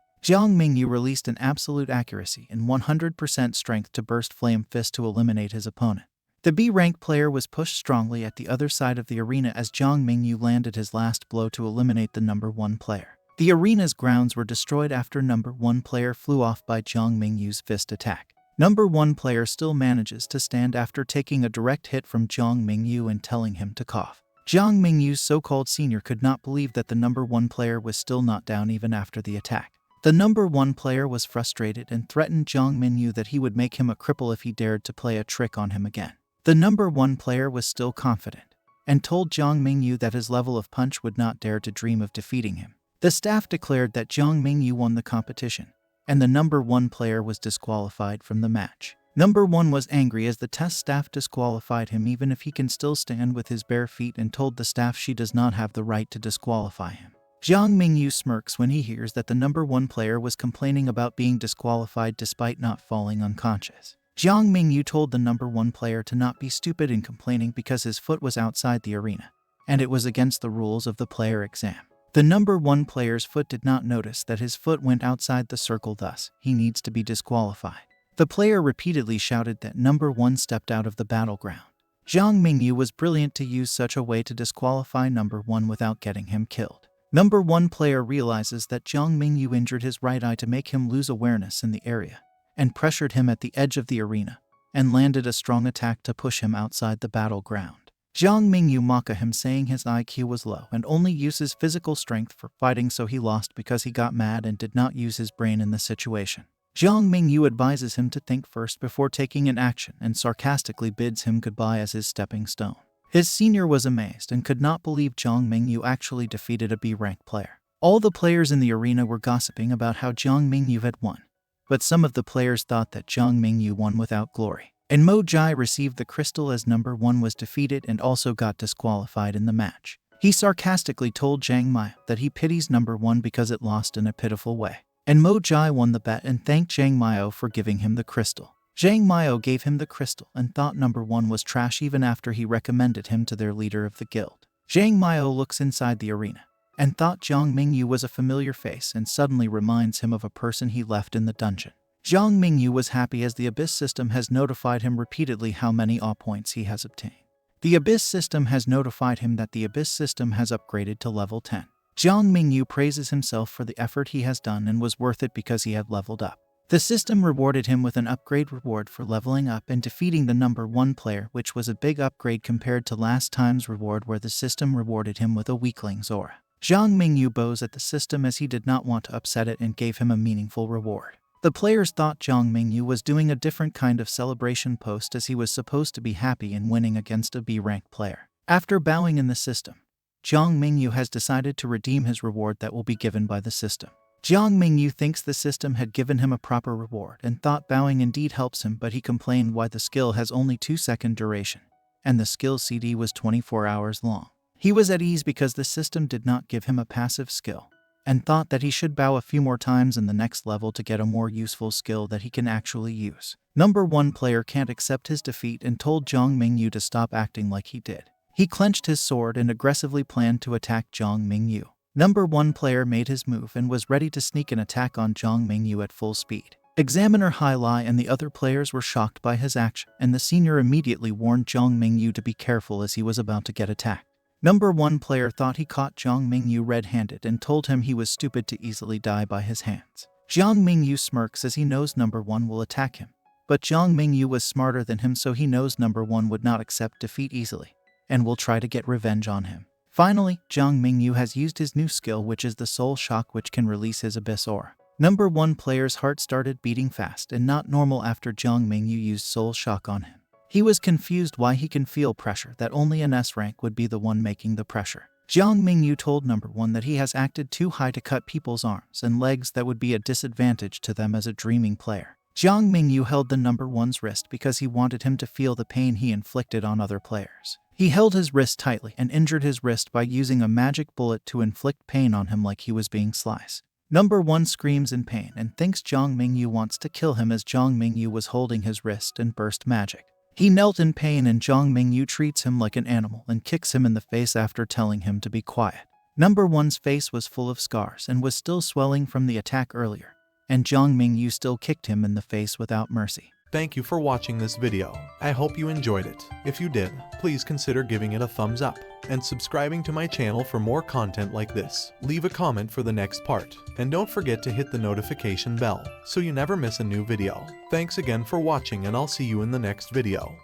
Jiang Mingyu released an absolute accuracy and 100% strength to burst Flame Fist to eliminate his opponent. The B-rank player was pushed strongly at the other side of the arena as Jiang Mingyu landed his last blow to eliminate the number 1 player. The arena's grounds were destroyed after number 1 player flew off by Jiang Mingyu's fist attack. Number 1 player still manages to stand after taking a direct hit from Jiang Mingyu and telling him to cough. Jiang Mingyu's so-called senior could not believe that the number 1 player was still not down even after the attack. The number 1 player was frustrated and threatened Jiang Mingyu that he would make him a cripple if he dared to play a trick on him again. The number 1 player was still confident, and told Jiang Mingyu that his level of punch would not dare to dream of defeating him. The staff declared that Jiang Mingyu won the competition, and the number 1 player was disqualified from the match. Number 1 was angry as the test staff disqualified him even if he can still stand with his bare feet and told the staff she does not have the right to disqualify him. Jiang Mingyu smirks when he hears that the number 1 player was complaining about being disqualified despite not falling unconscious. Jiang Mingyu told the number 1 player to not be stupid in complaining because his foot was outside the arena, and it was against the rules of the player exam. The number 1 player's foot did not notice that his foot went outside the circle, thus, he needs to be disqualified. The player repeatedly shouted that number 1 stepped out of the battleground. Jiang Mingyu was brilliant to use such a way to disqualify number 1 without getting him killed. Number 1 player realizes that Jiang Mingyu injured his right eye to make him lose awareness in the area, and pressured him at the edge of the arena, and landed a strong attack to push him outside the battleground. Jiang Mingyu mocked him, saying his IQ was low and only uses physical strength for fighting, so he lost because he got mad and did not use his brain in the situation. Jiang Mingyu advises him to think first before taking an action and sarcastically bids him goodbye as his stepping stone. His senior was amazed and could not believe Jiang Mingyu actually defeated a B-rank player. All the players in the arena were gossiping about how Jiang Mingyu had won, but some of the players thought that Jiang Mingyu won without glory. And Mo Jai received the crystal as number 1 was defeated and also got disqualified in the match. He sarcastically told Jiang Mingyu that he pities number 1 because it lost in a pitiful way. And Mo Jai won the bet and thanked Jiang Mingyu for giving him the crystal. Jiang Mingyu gave him the crystal and thought number 1 was trash even after he recommended him to their leader of the guild. Jiang Mingyu looks inside the arena and thought Jiang Mingyu was a familiar face and suddenly reminds him of a person he left in the dungeon. Jiang Mingyu was happy as the Abyss system has notified him repeatedly how many awe points he has obtained. The Abyss system has notified him that the Abyss system has upgraded to level 10. Jiang Mingyu praises himself for the effort he has done and was worth it because he had leveled up. The system rewarded him with an upgrade reward for leveling up and defeating the number 1 player, which was a big upgrade compared to last time's reward where the system rewarded him with a weakling's aura. Jiang Mingyu bows at the system as he did not want to upset it and gave him a meaningful reward. The players thought Jiang Mingyu was doing a different kind of celebration post as he was supposed to be happy in winning against a B-rank player. After bowing in the system, Jiang Mingyu has decided to redeem his reward that will be given by the system. Jiang Mingyu thinks the system had given him a proper reward and thought bowing indeed helps him, but he complained why the skill has only 2-second duration, and the skill CD was 24 hours long. He was at ease because the system did not give him a passive skill, and thought that he should bow a few more times in the next level to get a more useful skill that he can actually use. Number 1 player can't accept his defeat and told Jiang Mingyu to stop acting like he did. He clenched his sword and aggressively planned to attack Jiang Mingyu. Number 1 player made his move and was ready to sneak an attack on Jiang Mingyu at full speed. Examiner Hai Lai and the other players were shocked by his action, and the senior immediately warned Jiang Mingyu to be careful as he was about to get attacked. Number 1 player thought he caught Jiang Mingyu red-handed and told him he was stupid to easily die by his hands. Jiang Mingyu smirks as he knows number 1 will attack him, but Jiang Mingyu was smarter than him, so he knows number 1 would not accept defeat easily and will try to get revenge on him. Finally, Jiang Mingyu has used his new skill, which is the Soul Shock, which can release his Abyss aura. Number 1 player's heart started beating fast and not normal after Jiang Mingyu used Soul Shock on him. He was confused why he can feel pressure that only an S rank would be the one making the pressure. Jiang Mingyu told number 1 that he has acted too high to cut people's arms and legs that would be a disadvantage to them as a dreaming player. Jiang Mingyu held the number 1's wrist because he wanted him to feel the pain he inflicted on other players. He held his wrist tightly and injured his wrist by using a magic bullet to inflict pain on him like he was being sliced. Number 1 screams in pain and thinks Jiang Mingyu wants to kill him as Jiang Mingyu was holding his wrist and burst magic. He knelt in pain and Jiang Mingyu treats him like an animal and kicks him in the face after telling him to be quiet. Number 1's face was full of scars and was still swelling from the attack earlier, and Jiang Mingyu still kicked him in the face without mercy. Thank you for watching this video. I hope you enjoyed it. If you did, please consider giving it a thumbs up and subscribing to my channel for more content like this. Leave a comment for the next part, and don't forget to hit the notification bell so you never miss a new video. Thanks again for watching, and I'll see you in the next video.